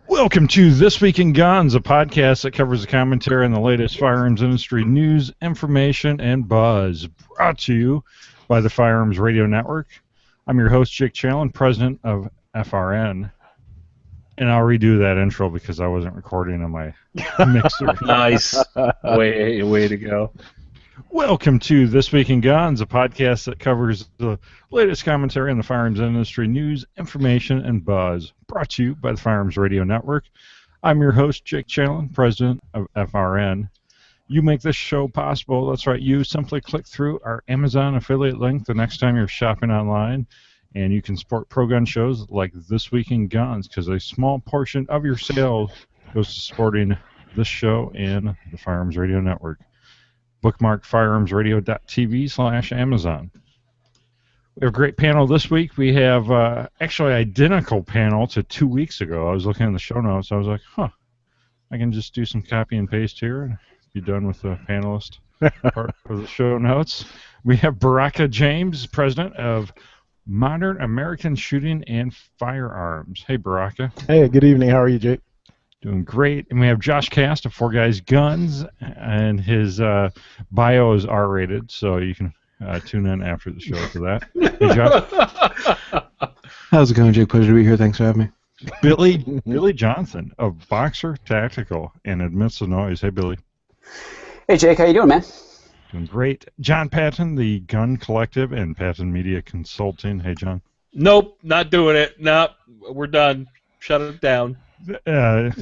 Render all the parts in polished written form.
Welcome to This Week in Guns, a podcast that covers the commentary on the latest firearms industry news, information, and buzz. Brought to you by the Firearms Radio Network. I'm your host, Jake Challen, president of FRN. And I'll redo that intro because I wasn't recording on my mixer. Nice. Way to go. Welcome to This Week in Guns, a podcast that covers the latest commentary on the firearms industry news, information, and buzz. Brought to you by the Firearms Radio Network. I'm your host, Jake Challen, president of FRN. You make this show possible. That's right. You simply click through our Amazon affiliate link the next time you're shopping online, and you can support pro-gun shows like This Week in Guns because a small portion of your sales goes to supporting this show and the Firearms Radio Network. Bookmark firearmsradio.tv/Amazon. We have a great panel this week. We have actually identical panel to 2 weeks ago. I was looking at the show notes. I was like, I can just do some copy and paste here and be done with the panelist part of the show notes. We have Baraka James, president of Modern American Shooting and Firearms. Hey, Baraka. Hey, good evening. How are you, Jake? Doing great. And we have Josh Cast of Four Guys Guns, and his bio is R-rated, so you can tune in after the show for that. Hey, Josh. How's it going, Jake? Pleasure to be here. Thanks for having me. Billy Johnson of Boxer Tactical and Admits the Noise. Hey, Billy. Hey, Jake. How you doing, man? Doing great. John Patton, the Gun Collective and Patton Media Consulting. Hey, John. Nope, not doing it. Nope, we're done. Shut it down. The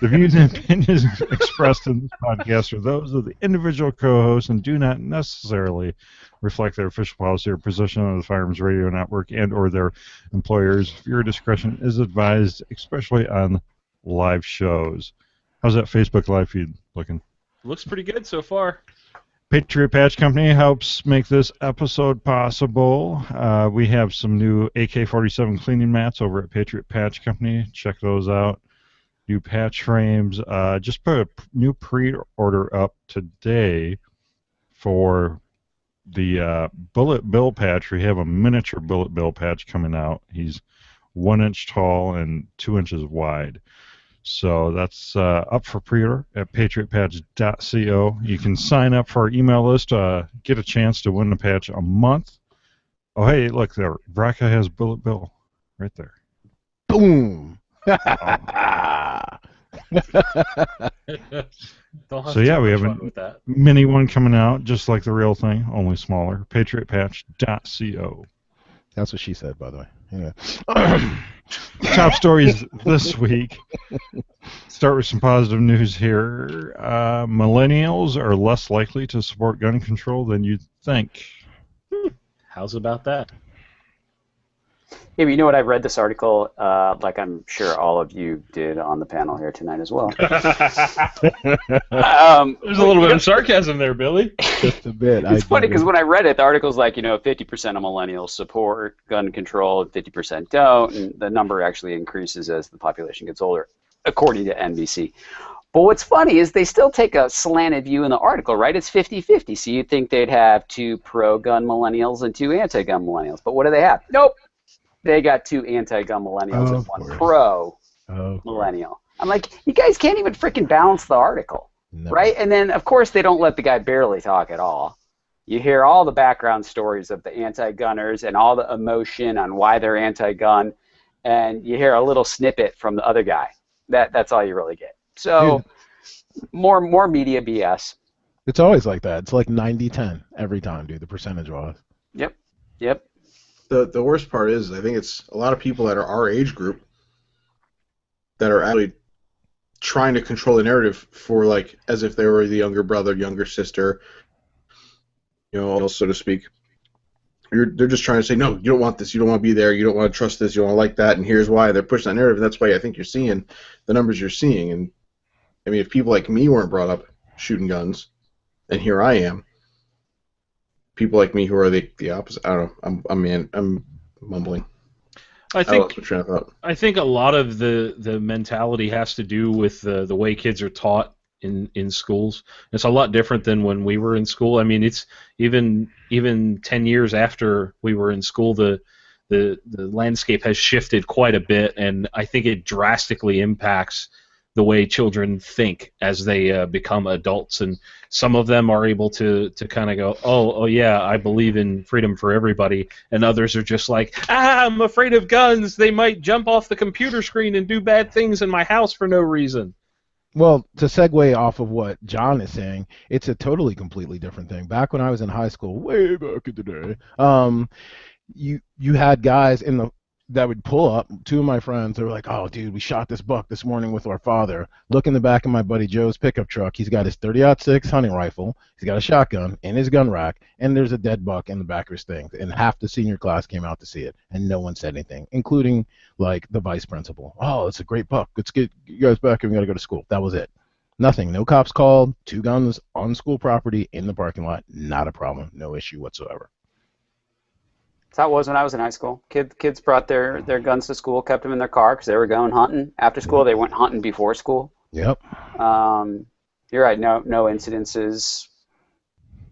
views and opinions expressed in this podcast are those of the individual co-hosts and do not necessarily reflect their official policy or position on the Firearms Radio Network and or their employers. Viewer discretion is advised, especially on live shows. How's that Facebook live feed looking? Looks pretty good so far. Patriot Patch Company helps make this episode possible. We have some new AK-47 cleaning mats over at Patriot Patch Company. Check those out. New patch frames. Just put a new pre-order up today for the Bullet Bill patch. We have a miniature Bullet Bill patch coming out. He's 1 inch tall and 2 inches wide. So that's up for pre-order at patriotpatch.co. You can sign up for our email list, get a chance to win the patch a month. Oh, hey, look there. Braca has Bullet Bill right there. Boom! So, yeah, we have a mini one coming out, just like the real thing, only smaller. patriotpatch.co. That's what she said, by the way. Yeah. Top stories this week. Start with some positive news here. Millennials are less likely to support gun control than you'd think. How's about that? Yeah, but you know what? I've read this article, like I'm sure all of you did on the panel here tonight as well. There's a little bit of sarcasm there, Billy. Just a bit. It's funny because when I read it, the article's like, 50% of millennials support gun control, 50% don't, and the number actually increases as the population gets older, according to NBC. But what's funny is they still take a slanted view in the article, right? It's 50-50, so you'd think they'd have 2 pro-gun millennials and 2 anti-gun millennials. But what do they have? Nope. They got 2 anti-gun millennials and 1 pro-millennial. I'm like, you guys can't even freaking balance the article, right? And then, of course, they don't let the guy barely talk at all. You hear all the background stories of the anti-gunners and all the emotion on why they're anti-gun, and you hear a little snippet from the other guy. That's all you really get. So, more media BS. It's always like that. It's like 90-10 every time, dude, the percentage-wise. Yep. The worst part is I think it's a lot of people that are our age group that are actually trying to control the narrative for, like, as if they were the younger brother, younger sister, so to speak. They're just trying to say, no, you don't want this, you don't want to be there, you don't want to trust this, you don't want to like that, and here's why. They're pushing that narrative, and that's why I think you're seeing the numbers you're seeing. And I mean, if people like me weren't brought up shooting guns, and here I am, people like me who are the opposite. I don't know. I'm mumbling. I think a lot of the mentality has to do with the way kids are taught in schools. It's a lot different than when we were in school. I mean, it's even 10 years after we were in school, the the landscape has shifted quite a bit, and I think it drastically impacts the way children think as they become adults. And some of them are able to kind of go, oh yeah, I believe in freedom for everybody, and others are just like, I'm afraid of guns. They might jump off the computer screen and do bad things in my house for no reason. Well, to segue off of what John is saying, it's a totally, completely different thing. Back when I was in high school, way back in the day, you had guys that would pull up. Two of my friends, they were like, oh, dude, we shot this buck this morning with our father. Look in the back of my buddy Joe's pickup truck. He's got his 30-06 hunting rifle. He's got a shotgun in his gun rack, and there's a dead buck in the back of his thing. And half the senior class came out to see it, and no one said anything, including, like, the vice principal. Oh, it's a great buck. Let's get you guys back, and we got to go to school. That was it. Nothing. No cops called. 2 guns on school property in the parking lot. Not a problem. No issue whatsoever. That's how it was when I was in high school. Kids brought their guns to school, kept them in their car because they were going hunting. After school, they went hunting before school. Yep. You're right. No incidences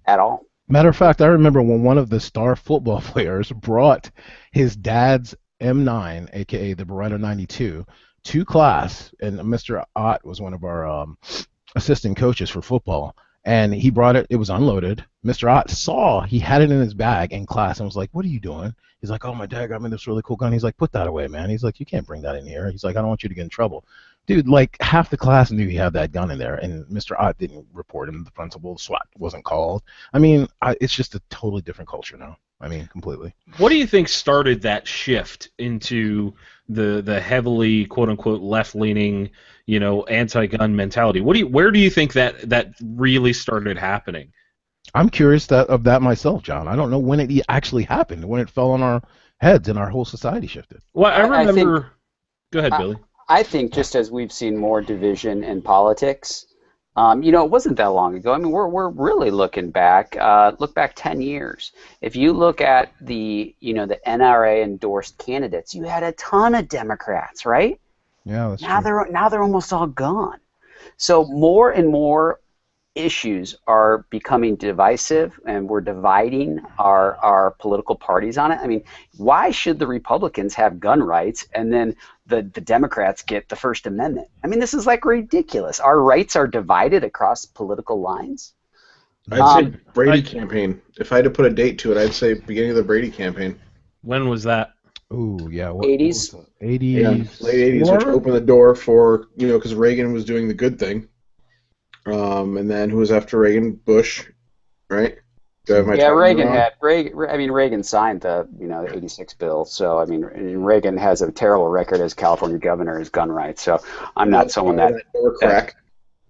at all. Matter of fact, I remember when one of the star football players brought his dad's M9, aka the Beretta 92, to class, and Mr. Ott was one of our assistant coaches for football. And he brought it. It was unloaded. Mr. Ott saw he had it in his bag in class and was like, what are you doing? He's like, oh, my dad got me this really cool gun. He's like, put that away, man. He's like, you can't bring that in here. He's like, I don't want you to get in trouble. Dude, like, half the class knew he had that gun in there, and Mr. Ott didn't report him to the principal. SWAT wasn't called. I mean, it's just a totally different culture now. I mean, completely. What do you think started that shift into the heavily, quote-unquote, left-leaning, anti-gun mentality? Where do you think that really started happening? I'm curious of that myself, John. I don't know when it actually happened, when it fell on our heads and our whole society shifted. Well, I remember... Go ahead, Billy. I think just as we've seen more division in politics, it wasn't that long ago. I mean, we're really looking back. Look back 10 years. If you look at the NRA endorsed candidates, you had a ton of Democrats, right? Yeah, that's true. Now they're almost all gone. So more and more issues are becoming divisive, and we're dividing our political parties on it. I mean, why should the Republicans have gun rights and then the Democrats get the First Amendment? I mean, this is like ridiculous. Our rights are divided across political lines. I'd say Brady campaign. If I had to put a date to it, I'd say beginning of the Brady campaign. When was that? Ooh, yeah. 80s? 80s. Yeah, late 80s, which opened the door for, because Reagan was doing the good thing. And then who was after Reagan? Bush, right? Reagan signed the 86 bill. So I mean, Reagan has a terrible record as California governor as gun rights. So I'm not someone that door crack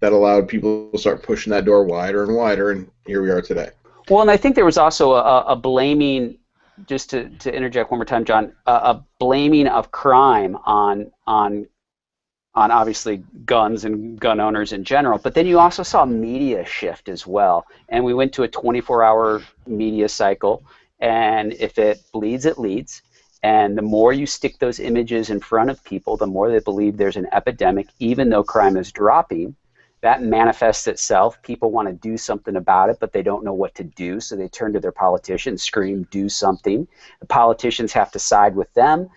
that allowed people to start pushing that door wider and wider, and here we are today. Well, and I think there was also a blaming, just to interject one more time, John, a blaming of crime on obviously guns and gun owners in general, but then you also saw media shift as well, and we went to a 24-hour media cycle, and if it bleeds, it leads, and the more you stick those images in front of people, the more they believe there's an epidemic, even though crime is dropping. That manifests itself. People want to do something about it, but they don't know what to do, so they turn to their politicians, scream, do something. The politicians have to side with them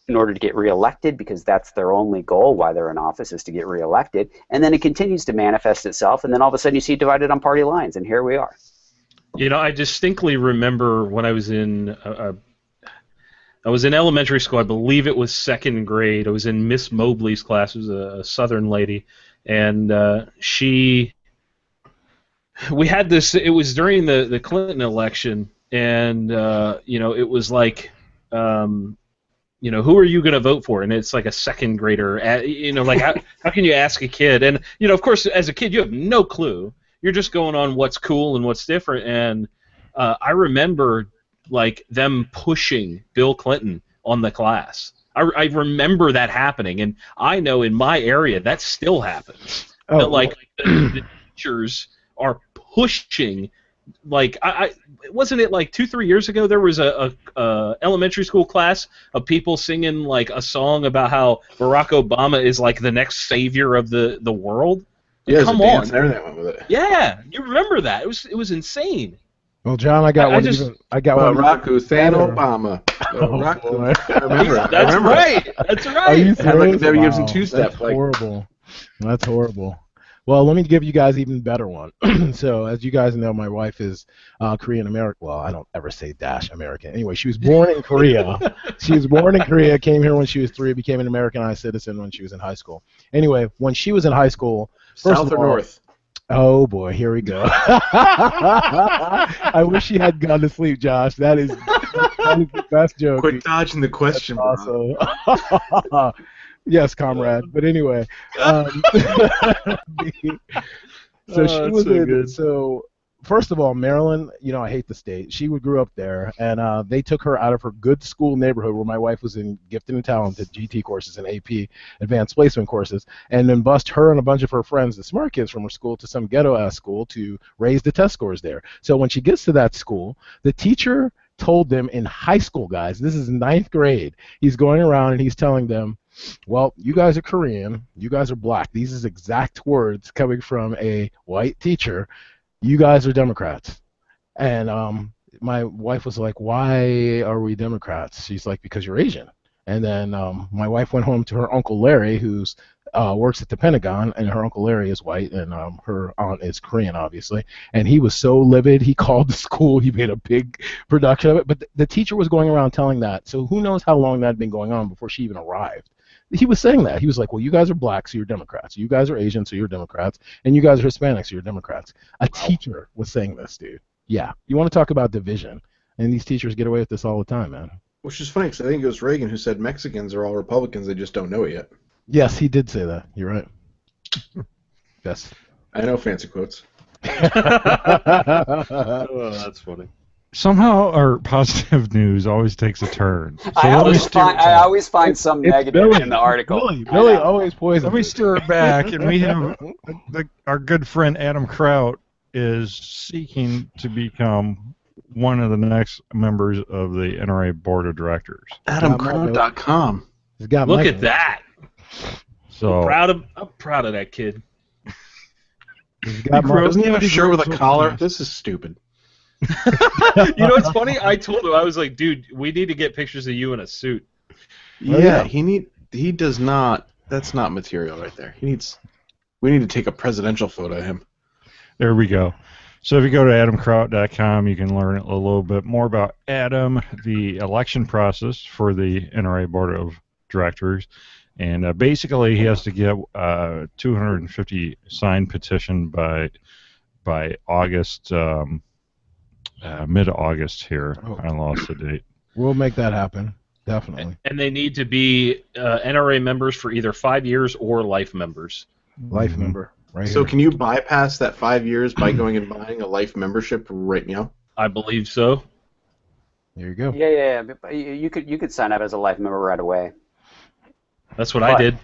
in order to get reelected, because that's their only goal while they're in office, is to get reelected. And then it continues to manifest itself, and then all of a sudden you see it divided on party lines, and here we are. I distinctly remember when I was in elementary school. I believe it was second grade. I was in Miss Mobley's class. It was a Southern lady, and we had this. It was during the Clinton election, and it was like. Who are you going to vote for? And it's like a second grader. How can you ask a kid? And, of course, as a kid, you have no clue. You're just going on what's cool and what's different. And I remember, them pushing Bill Clinton on the class. I remember that happening. And I know in my area that still happens. Oh, that, the teachers are pushing. Wasn't it 2-3 years ago there was a elementary school class of people singing a song about how Barack Obama is the next savior of the world? Yeah, come on, everything went with it. Yeah, you remember that? It was insane. Well, John, I got one. I got one. Barack Hussein better. Obama. Barack boy. I remember. That's I remember. right. That's Are you right. Had like a serious? Debbie Gibson Wow, two-step. That's Like, horrible. That's horrible. Well, let me give you guys even better one. So, as you guys know, my wife is Korean American. Well, I don't ever say dash American. Anyway, she was born in Korea. She was born in Korea, came here when she was 3, became an Americanized citizen when she was in high school. Anyway, when she was in high school, first South of or all, North? oh boy, here we go. I wish she had gone to sleep, Josh. That is the best joke. Quit dodging the question, bro. Awesome. Yes, comrade. But anyway, so she was in. So first of all, Maryland. You know, I hate the state. She grew up there, and they took her out of her good school neighborhood where my wife was in gifted and talented GT courses and AP advanced placement courses, and then bused her and a bunch of her friends, the smart kids from her school, to some ghetto ass school to raise the test scores there. So when she gets to that school, the teacher told them in high school, guys, this is 9th grade. He's going around and he's telling them, well, you guys are Korean, you guys are black. These is exact words coming from a white teacher. You guys are Democrats. And my wife was like, why are we Democrats? She's like, because you're Asian. And then my wife went home to her Uncle Larry, who's works at the Pentagon, and her Uncle Larry is white, and her aunt is Korean, obviously. And he was so livid, he called the school, he made a big production of it. But the teacher was going around telling that. So who knows how long that had been going on before she even arrived. He was saying that. He was like, well, you guys are black, so you're Democrats. You guys are Asian, so you're Democrats. And you guys are Hispanic, so you're Democrats. A teacher was saying this, dude. Yeah. You want to talk about division. And these teachers get away with this all the time, man. Which is funny, because I think it was Reagan who said Mexicans are all Republicans, they just don't know it yet. Yes, he did say that. You're right. Yes. I know fancy quotes. Oh, that's funny. Somehow our positive news always takes a turn. So I always find some negative Billy. in the article. Billy always poisons. Let me steer it back, and we have our good friend Adam Kraut is seeking to become one of the next members of the NRA Board of Directors. AdamCrow.com. He's got Look Mike at that. So I'm proud of that kid. He's got Mark. Doesn't he have a shirt with a collar? This is stupid. You know what's funny? I told him, I was like, dude, we need to get pictures of you in a suit. Yeah, he does not. That's not material right there. We need to take a presidential photo of him. there we go. So if you go to adamkraut.com, you can learn a little bit more about Adam, the election process for the NRA Board of Directors. And basically, he has to get 250 signed petition by August, mid-August here. Oh. I lost the date. We'll make that happen. Definitely. And they need to be NRA members for either 5 years or life members. Life member. Right So here. can you bypass that 5 years by going and buying a life membership right now? I believe so. There you go. Yeah. But you could sign up as a life member right away. That's what I did.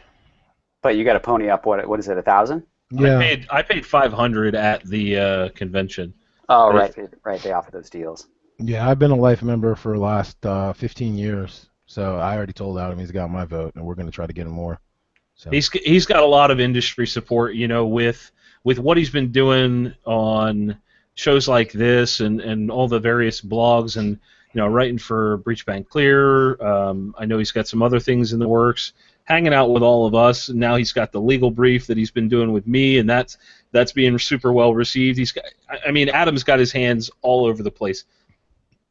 But you got to pony up what is it, 1,000? Yeah. I paid $500 at the convention. Oh, right. They offer those deals. Yeah, I've been a life member for the last 15 years. So I already told Adam he's got my vote, and we're going to try to get him more. So. He's got a lot of industry support, you know, with what he's been doing on shows like this and all the various blogs and, you know, writing for Breach Bank Clear. I know he's got some other things in the works, hanging out with all of us. And now he's got the legal brief that he's been doing with me, and that's being super well received. Adam's got his hands all over the place,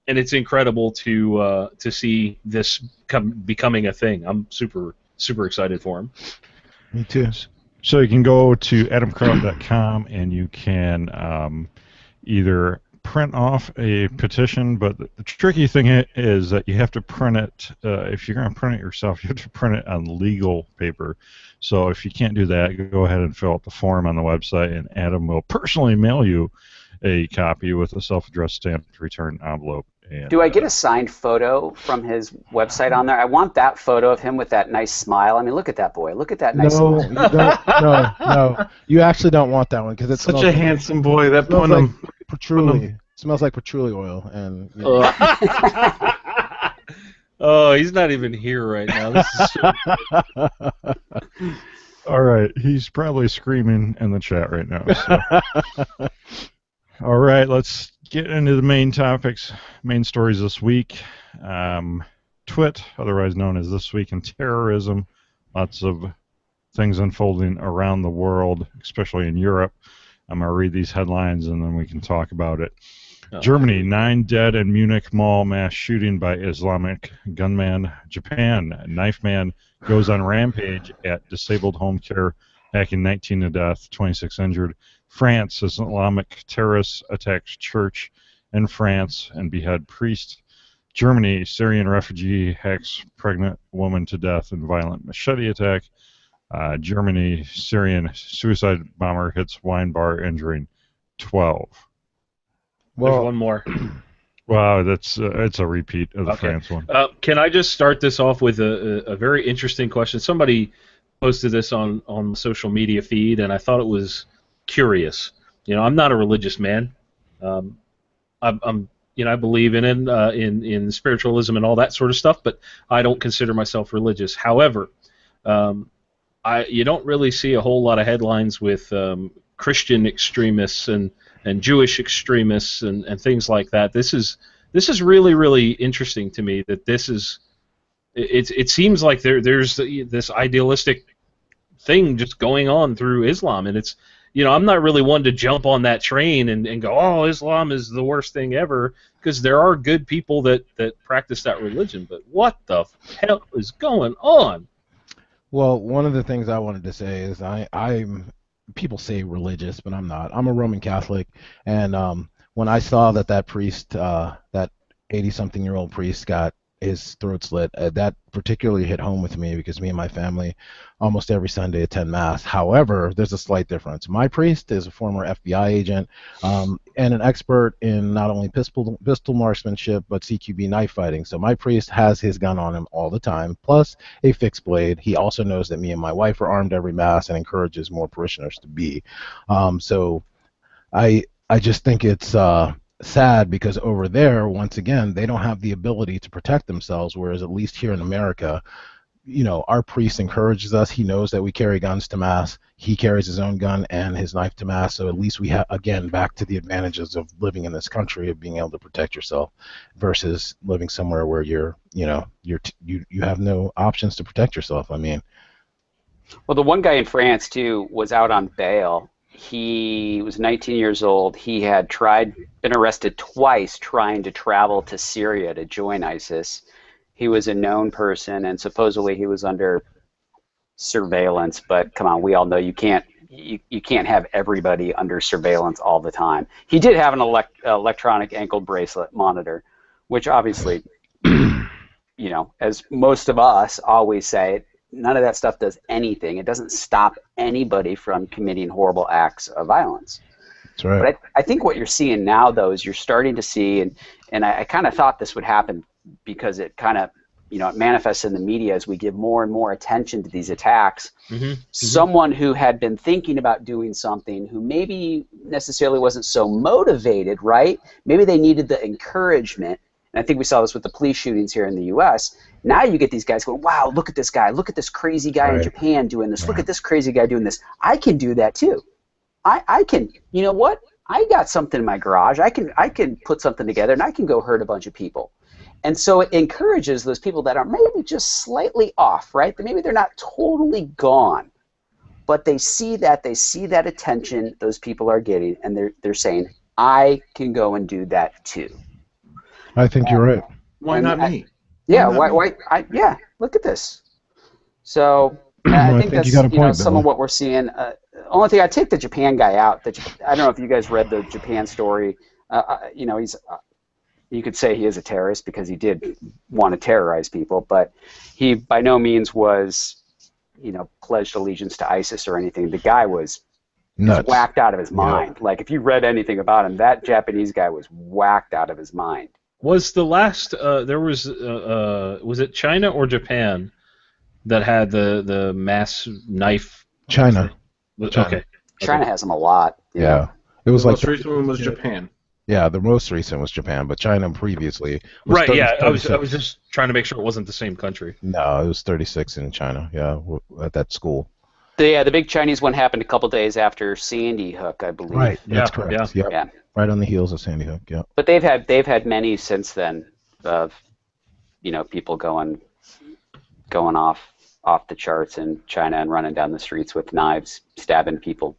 and it's incredible to see this becoming a thing. I'm super excited for him. Me too. So you can go to adamkraut.com and you can either print off a petition, but the tricky thing is that you have to print it, if you're going to print it yourself, you have to print it on legal paper. So if you can't do that, go ahead and fill out the form on the website, and Adam will personally mail you a copy with a self-addressed stamped return envelope. And, Do I get a signed photo from his website on there? I want that photo of him with that nice smile. I mean, look at that boy. Look at that nice No, smile. you don't. No. You actually don't want that one because it's Such a handsome boy. That smells put like him. patchouli. It smells like patchouli oil, and you know, Oh, he's not even here right now. This is all right, he's probably screaming in the chat right now. So. All right, let's Getting into the main topics, main stories this week. TWIT, otherwise known as This Week in Terrorism. Lots of things unfolding around the world, especially in Europe. I'm going to read these headlines and then we can talk about it. Germany, 9 dead in Munich mall mass shooting by Islamic gunman. Japan, knife man goes on rampage at disabled home care, hacking 19 to death, 26 injured. France, Islamic terrorists attacks church in France and behead priest. Germany, Syrian refugee hacks pregnant woman to death in violent machete attack. Germany, Syrian suicide bomber hits wine bar, injuring 12. Well, there's one more. Wow, that's it's a repeat of the France one. Can I just start this off with a very interesting question? Somebody posted this on the social media feed, and I thought it was curious. I'm not a religious man. I believe in spiritualism and all that sort of stuff, but I don't consider myself religious. However, you don't really see a whole lot of headlines with Christian extremists and Jewish extremists and things like that. This is really, really interesting to me. That it seems like there's this idealistic thing just going on through Islam, and it's I'm not really one to jump on that train and go, oh, Islam is the worst thing ever, because there are good people that practice that religion. But what the hell is going on? Well, one of the things I wanted to say is I'm people say religious, but I'm not. I'm a Roman Catholic, and when I saw that priest, that 80-something-year-old priest got his throat slit, that particularly hit home with me because me and my family almost every Sunday attend Mass. However, there's a slight difference. My priest is a former FBI agent and an expert in not only pistol marksmanship but CQB knife fighting. So my priest has his gun on him all the time, plus a fixed blade. He also knows that me and my wife are armed every Mass and encourages more parishioners to be. So I just think it's sad because over there, once again, they don't have the ability to protect themselves, whereas at least here in America, our priest encourages us. He knows that we carry guns to Mass. He carries his own gun and his knife to Mass, so at least we have, again, back to the advantages of living in this country, of being able to protect yourself versus living somewhere where you have no options to protect yourself. I mean, well, the one guy in France too was out on bail. He was 19 years old. He had been arrested twice trying to travel to Syria to join ISIS. He was a known person, and supposedly he was under surveillance. But come on, we all know you can't have everybody under surveillance all the time. He did have an electronic ankle bracelet monitor, which obviously, as most of us always say, none of that stuff does anything. It doesn't stop anybody from committing horrible acts of violence. That's right. But I think what you're seeing now, though, is you're starting to see, and I kind of thought this would happen because it kind of, it manifests in the media as we give more and more attention to these attacks. Mm-hmm. Someone who had been thinking about doing something, who maybe necessarily wasn't so motivated, right? Maybe they needed the encouragement. And I think we saw this with the police shootings here in the U.S. Now you get these guys going, wow, look at this guy. Look at this crazy guy in Japan doing this. Look at this crazy guy doing this. I can do that too. I can, you know what? I got something in my garage. I can put something together and I can go hurt a bunch of people. And so it encourages those people that are maybe just slightly off, right? Maybe they're not totally gone, but they see that attention those people are getting, and they're saying, I can go and do that too. I think you're right. Why not me? Yeah, why? Look at this. So I think that's some of what we're seeing. Only thing, I take the Japan guy out. I don't know if you guys read the Japan story. He's you could say he is a terrorist because he did want to terrorize people, but he by no means was, pledged allegiance to ISIS or anything. The guy was whacked out of his mind. Yeah. Like if you read anything about him, that Japanese guy was whacked out of his mind. Was the last was it China or Japan that had the mass knife? China. Okay. China has them a lot. Yeah. It was the like most recent one was Japan. Yeah, the most recent was Japan, but China previously was right. 30, yeah, 36. I was just trying to make sure it wasn't the same country. No, it was 36 in China. Yeah, at that school. The big Chinese one happened a couple days after Sandy Hook, I believe. Right, that's correct. Yeah. Yep. Yeah. Right on the heels of Sandy Hook. Yeah. But they've had many since then of people going off the charts in China and running down the streets with knives, stabbing people.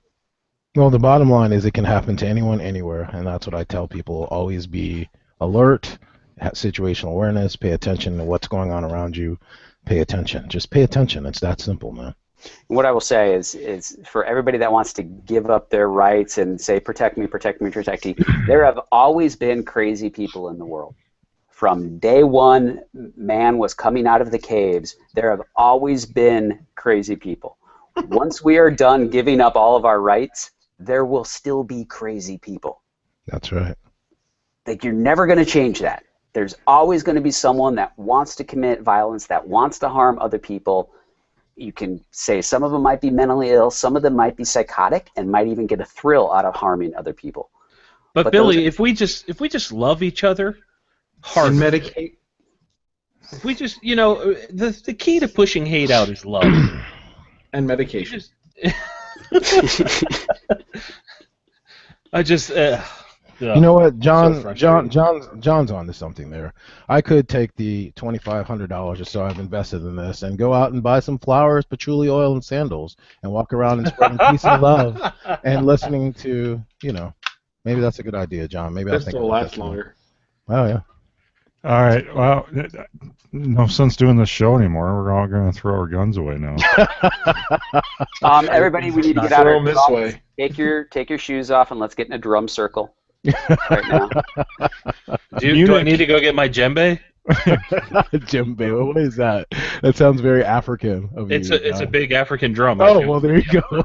Well, the bottom line is it can happen to anyone, anywhere, and that's what I tell people. Always be alert, have situational awareness, pay attention to what's going on around you. Pay attention. Just pay attention. It's that simple, man. What I will say is for everybody that wants to give up their rights and say, protect me, protect me, protect me, there have always been crazy people in the world. From day one, man was coming out of the caves. There have always been crazy people. Once we are done giving up all of our rights, there will still be crazy people. That's right. Like, you're never going to change that. There's always going to be someone that wants to commit violence, that wants to harm other people. You can say some of them might be mentally ill, some of them might be psychotic, and might even get a thrill out of harming other people. But Billy, if we just love each other, hard medicate. If we just, the key to pushing hate out is love And medication. You know what, John's frustrating. onto something there. I could take the $2,500 or so I've invested in this and go out and buy some flowers, patchouli oil, and sandals, and walk around and spreading peace and love, and listening to, maybe that's a good idea, John. Maybe This will last longer. Oh yeah. All right. Well, no sense doing this show anymore. We're all going to throw our guns away now. Everybody, we need to get out of this way. Take your shoes off and let's get in a drum circle right now. Do I need to go get my djembe? Djembe, what is that? That sounds very African of you. It's a big African drum. Oh, well, there you go.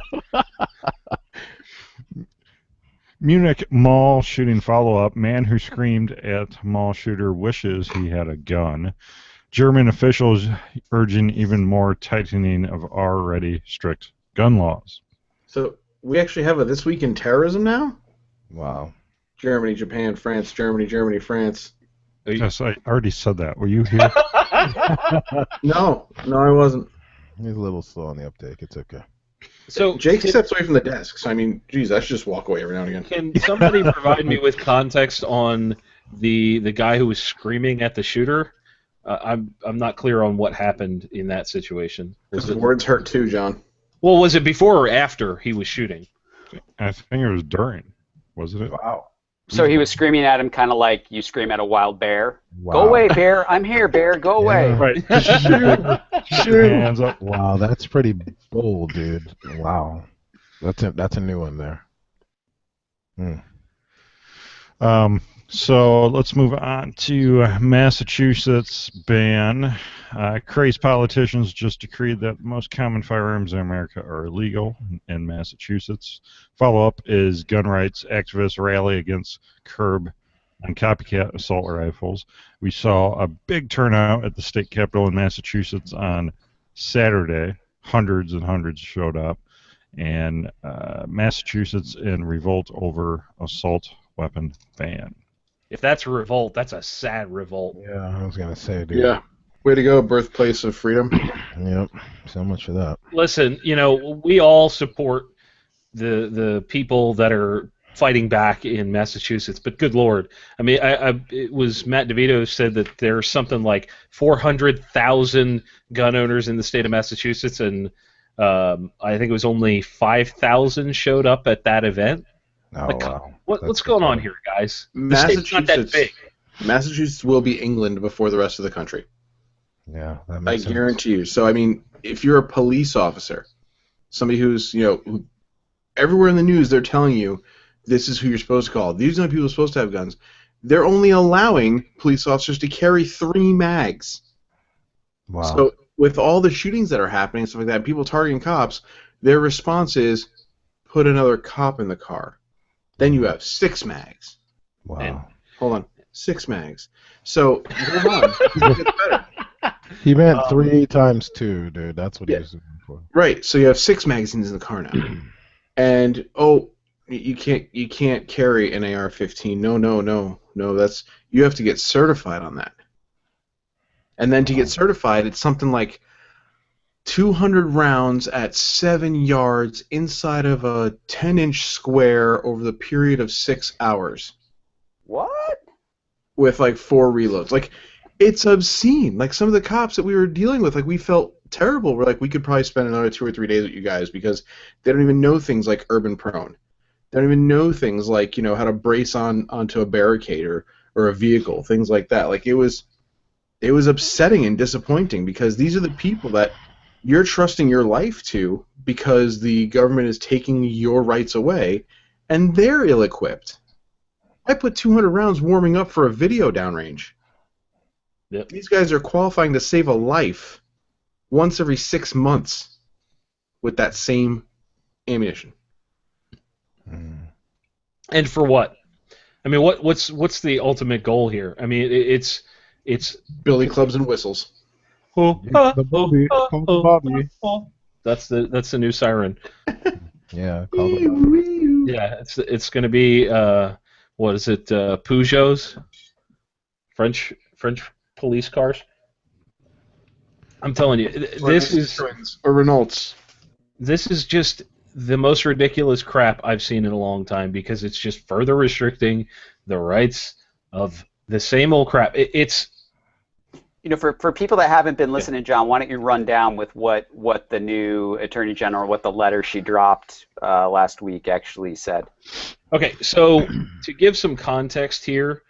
Munich mall shooting follow-up. Man who screamed at mall shooter wishes he had a gun. German officials urging even more tightening of already strict gun laws. So we actually have a This Week in Terrorism now? Wow. Germany, Japan, France, Germany, France. Yes, I already said that. Were you here? No, I wasn't. He's a little slow on the uptake. It's okay. So Jake steps away from the desk, so I mean, geez, I should just walk away every now and again. Can somebody provide me with context on the guy who was screaming at the shooter? I'm not clear on what happened in that situation. His words hurt too, John. Well, was it before or after he was shooting? I think it was during, wasn't it? Wow. So he was screaming at him kind of like you scream at a wild bear. Wow. Go away, bear. I'm here, bear. Go away. Right. Shoot. Hands up. Wow, that's pretty bold, dude. Wow. That's a new one there. So let's move on to Massachusetts ban. Crazed politicians just decreed that the most common firearms in America are illegal in Massachusetts. Follow-up is gun rights activists rally against curb on copycat assault rifles. We saw a big turnout at the state capitol in Massachusetts on Saturday. Hundreds and hundreds showed up. And Massachusetts in revolt over assault weapon ban. If that's a revolt, that's a sad revolt. Yeah, I was going to say, dude. Yeah. Way to go, birthplace of freedom. Yep. So much for that. Listen, we all support the people that are fighting back in Massachusetts, but good Lord. I mean, it was Matt DeVito said that there's something like 400,000 gun owners in the state of Massachusetts, and I think it was only 5,000 showed up at that event. Oh, wow. What's going on here, guys? The state's not that big. Massachusetts will be England before the rest of the country. Yeah, that I makes sense. guarantee you. So, I mean, if you're a police officer, somebody who's, who, everywhere in the news they're telling you this is who you're supposed to call. These are the people who are supposed to have guns. They're only allowing police officers to carry 3 mags. Wow. So, with all the shootings that are happening and stuff like that, people targeting cops, their response is put another cop in the car. Then you have 6 mags. Wow. Hold on. 6 mags. So, hold on. It gets better. He meant 3 times 2, dude. That's what he was looking for. Right. So you have 6 magazines in the car now. And you can't carry an AR-15. No. That's you have to get certified on that. And then to get certified, it's something like 200 rounds at 7 yards inside of a 10-inch square over the period of 6 hours. What? With like 4 reloads. Like, it's obscene. Like, some of the cops that we were dealing with, like, we felt terrible. We're like, we could probably spend another 2 or 3 days with you guys because they don't even know things like urban prone. They don't even know things like, you know, how to brace onto a barricade or a vehicle, things like that. Like, it was upsetting and disappointing because these are the people that you're trusting your life to because the government is taking your rights away, and they're ill-equipped. I put 200 rounds warming up for a video downrange. Yep. These guys are qualifying to save a life once every 6 months with that same ammunition. And for what? I mean, what's the ultimate goal here? I mean, it's Billy clubs and whistles. The Bobby. Bobby. That's the new siren. Yeah, call the Bobby. Yeah, it's going to be what is it? Peugeots, French police cars. I'm telling you, this is or Renaults. This is just the most ridiculous crap I've seen in a long time because it's just further restricting the rights of the same old crap. It's You know, for people that haven't been listening, John, why don't you run down with what the new Attorney General, what the letter she dropped last week actually said? Okay, so to give some context here,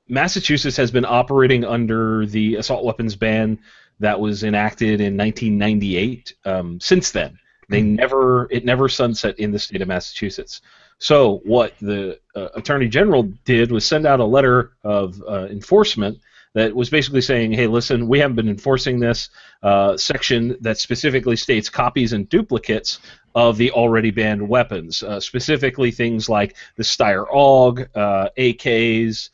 Massachusetts has been operating under the assault weapons ban that was enacted in 1998. Since then, it never sunset in the state of Massachusetts. So what the Attorney General did was send out a letter of enforcement that was basically saying, hey, listen, we haven't been enforcing this section that specifically states copies and duplicates of the already banned weapons, specifically things like the Steyr AUG, AKs,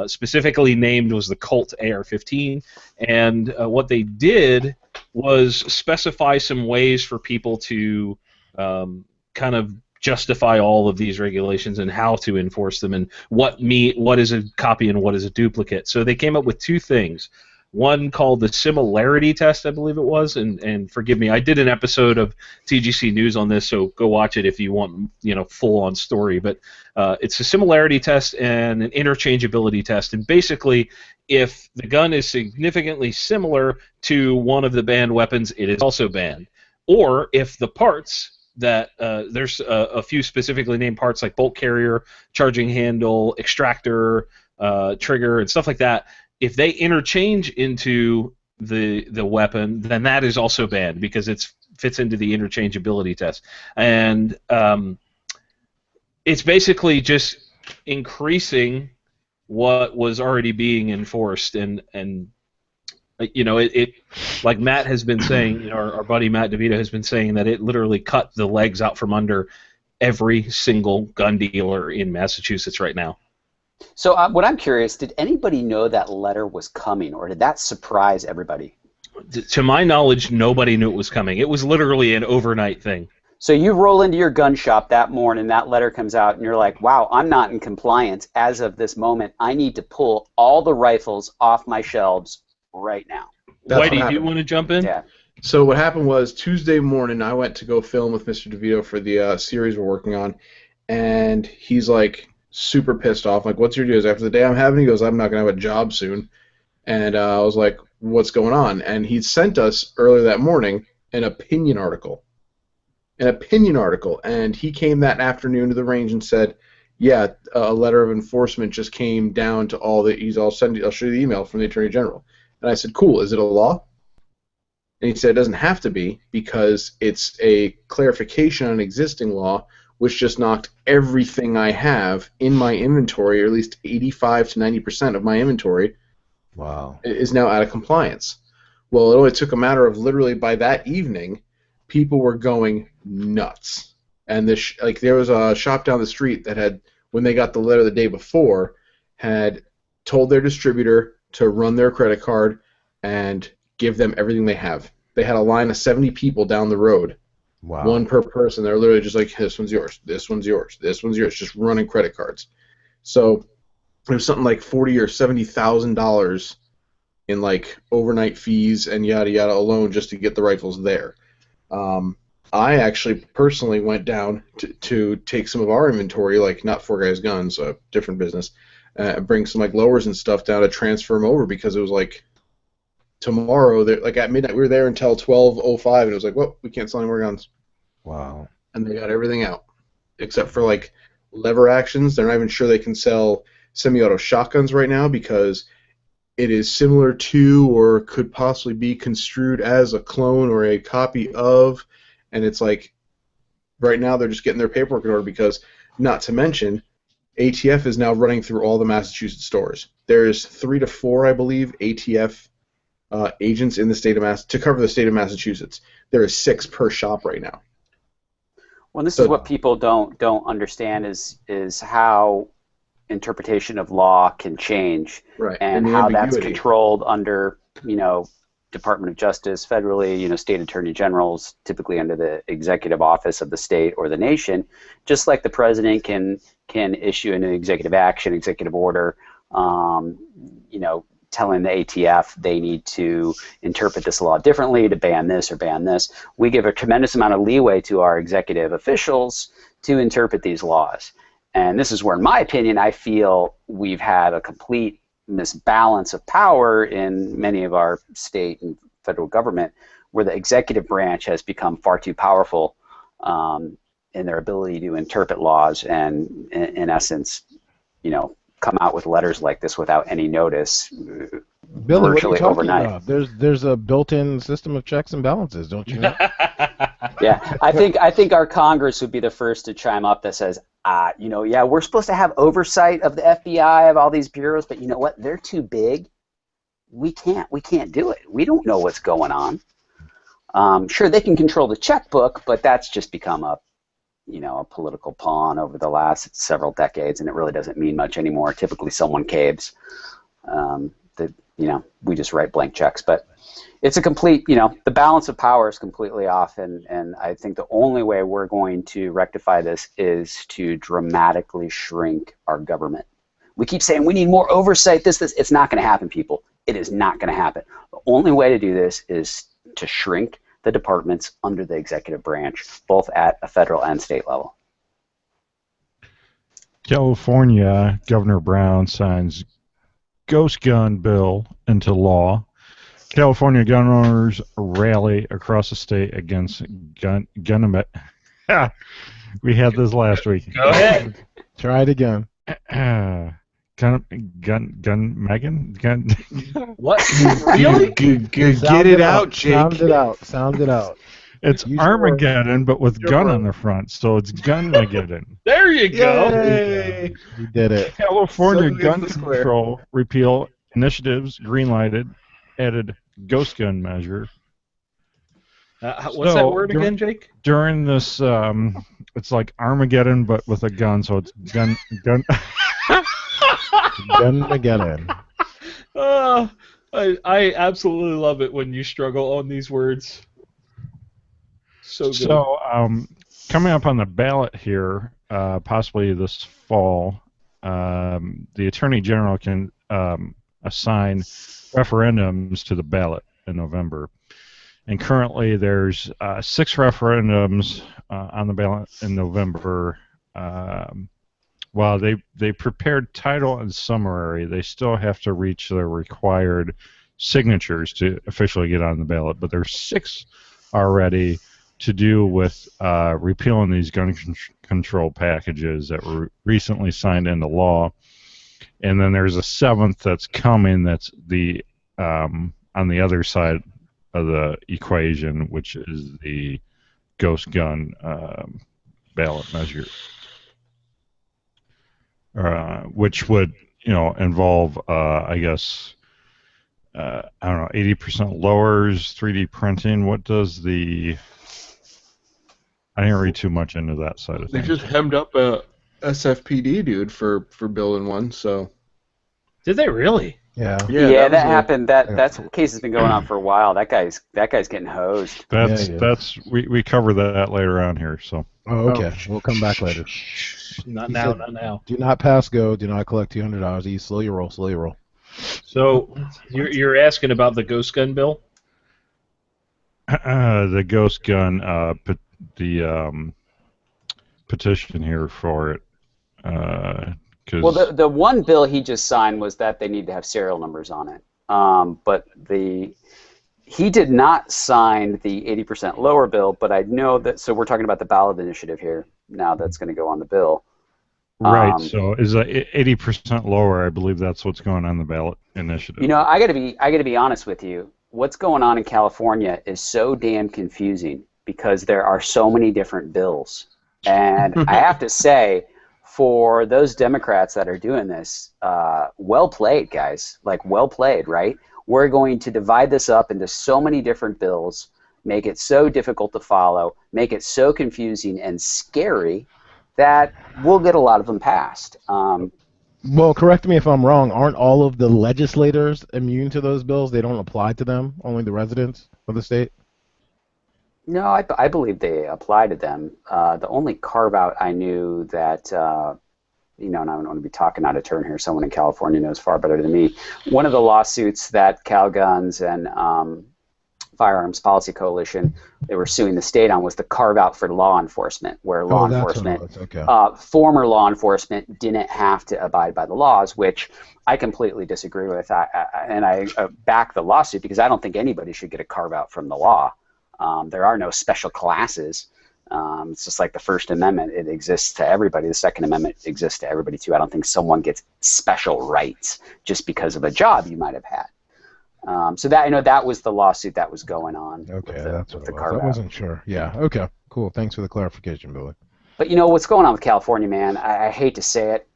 specifically named was the Colt AR-15, and what they did was specify some ways for people to kind of justify all of these regulations and how to enforce them and what is a copy and what is a duplicate. So they came up with two things. One called the similarity test, I believe it was, and forgive me, I did an episode of TGC News on this, so go watch it if you want, full-on story. But it's a similarity test and an interchangeability test, and basically, if the gun is significantly similar to one of the banned weapons, it is also banned. Or if the parts that there's a few specifically named parts like bolt carrier, charging handle, extractor, trigger, and stuff like that. If they interchange into the weapon, then that is also banned because it fits into the interchangeability test. And it's basically just increasing what was already being enforced. And it like Matt has been saying, our buddy Matt DeVito has been saying that it literally cut the legs out from under every single gun dealer in Massachusetts right now. So what I'm curious, did anybody know that letter was coming, or did that surprise everybody? To my knowledge, nobody knew it was coming. It was literally an overnight thing. So you roll into your gun shop that morning, that letter comes out, and you're like, wow, I'm not in compliance as of this moment. I need to pull all the rifles off my shelves right now. Whitey, do you want to jump in? Yeah. So what happened was Tuesday morning I went to go film with Mr. DeVito for the series we're working on, and he's like super pissed off. Like, what's your deal? After the day I'm having, he goes, I'm not going to have a job soon. And I was like, what's going on? And he sent us earlier that morning an opinion article. And he came that afternoon to the range and said, yeah, a letter of enforcement just came down to all the, I'll show you the email from the Attorney General. And I said, cool, is it a law? And he said it doesn't have to be because it's a clarification on an existing law which just knocked everything I have in my inventory, or at least 85 to 90% of my inventory, is now out of compliance. Well, it only took a matter of literally by that evening, people were going nuts. And there was a shop down the street that had, when they got the letter the day before, had told their distributor to run their credit card and give them everything they have. They had a line of 70 people down the road. Wow. One per person. They're literally just like, this one's yours, this one's yours, this one's yours, just running credit cards. So it was something like $40,000 or $70,000 in like overnight fees and yada yada alone just to get the rifles there. I actually personally went down to take some of our inventory, like not Four Guys Guns, a different business, bring some like lowers and stuff down to transfer them over because it was like tomorrow, like at midnight, we were there until 12:05, and it was like, well, we can't sell any more guns. Wow. And they got everything out except for like lever actions. They're not even sure they can sell semi-auto shotguns right now because it is similar to or could possibly be construed as a clone or a copy of. And it's like, right now they're just getting their paperwork in order because, not to mention, ATF is now running through all the Massachusetts stores. There's 3 to 4, I believe, ATF agents in the state of to cover the state of Massachusetts. There is 6 per shop right now. Well, this is what people don't understand is how interpretation of law can change, right, and how that's controlled under, Department of Justice federally, state attorney generals, typically under the executive office of the state or the nation, just like the president can issue an executive action, executive order, telling the ATF they need to interpret this law differently to ban this or ban this. We give a tremendous amount of leeway to our executive officials to interpret these laws. And this is where, in my opinion, I feel we've had a complete misbalance of power in many of our state and federal government, where the executive branch has become far too powerful in their ability to interpret laws and, in essence, come out with letters like this without any notice, Billy, virtually what are you talking overnight. about? There's a built-in system of checks and balances, don't you know? Yeah, I think our Congress would be the first to chime up that says, we're supposed to have oversight of the FBI, of all these bureaus, but you know what? They're too big. We can't do it. We don't know what's going on. Sure, they can control the checkbook, but that's just become a political pawn over the last several decades, and it really doesn't mean much anymore. Typically, someone caves. We just write blank checks, but it's a complete, the balance of power is completely off, and I think the only way we're going to rectify this is to dramatically shrink our government. We keep saying we need more oversight, this. It's not going to happen, people. It is not going to happen. The only way to do this is to shrink the departments under the executive branch, both at a federal and state level. California Governor Brown signs ghost gun bill into law. California gun owners rally across the state against gun. We had this last week. Go ahead. Try it again. Gun. What? Really? Get it out, Jake. Sound it out. It's Armageddon, but with gun on the front, so it's Gunmageddon. There you go. Yay. You did it. California gun control repeal initiatives greenlighted, added ghost gun measure. What's that word again, Jake? During this, it's like Armageddon, but with a gun, so it's gun. Gunmageddon. I absolutely love it when you struggle on these words. So good. So, coming up on the ballot here, possibly this fall, the Attorney General can assign referendums to the ballot in November. And currently there's 6 referendums on the ballot in November. While they prepared title and summary, they still have to reach the required signatures to officially get on the ballot. But there's 6 already to do with repealing these gun control packages that were recently signed into law. And then there's a 7th that's coming that's the on the other side of the equation, which is the ghost gun ballot measure, which would involve I guess I don't know, 80% lowers, 3D printing. What does the I didn't read too much into that side of They things. just hemmed up a SFPD dude for building one, so. Did they really? Yeah. Yeah, that happened. That case has been going on for a while. That guy's getting hosed. That's we cover that later on here. So. Oh, okay. We'll come back later. Not now. Do not pass go. Do not collect $200. You slow your roll. So you're asking about the ghost gun bill? The ghost gun, petition here for it. Well, the one bill he just signed was that they need to have serial numbers on it. But he did not sign the 80% lower bill, but I know that, so we're talking about the ballot initiative here now that's going to go on the bill. Right, so is that 80% lower? I believe that's what's going on the ballot initiative. You know, I got to be honest with you. What's going on in California is so damn confusing because there are so many different bills. And I have to say, for those Democrats that are doing this, well played, guys. Like, well played, right? We're going to divide this up into so many different bills, make it so difficult to follow, make it so confusing and scary that we'll get a lot of them passed. Well, correct me if I'm wrong. Aren't all of the legislators immune to those bills? They don't apply to them, only the residents of the state? No, I believe they apply to them. The only carve-out I knew that, and I don't want to be talking out of turn here, someone in California knows far better than me. One of the lawsuits that Cal Guns and Firearms Policy Coalition, they were suing the state on, was the carve-out for law enforcement, where law enforcement, former law enforcement didn't have to abide by the laws, which I completely disagree with. I back the lawsuit because I don't think anybody should get a carve-out from the law. There are no special classes. It's just like the First Amendment. It exists to everybody. The Second Amendment exists to everybody, too. I don't think someone gets special rights just because of a job you might have had. So that, that was the lawsuit that was going on. Okay, that's what it was. I wasn't sure. Yeah, okay, cool. Thanks for the clarification, Billy. But what's going on with California, man, I hate to say it.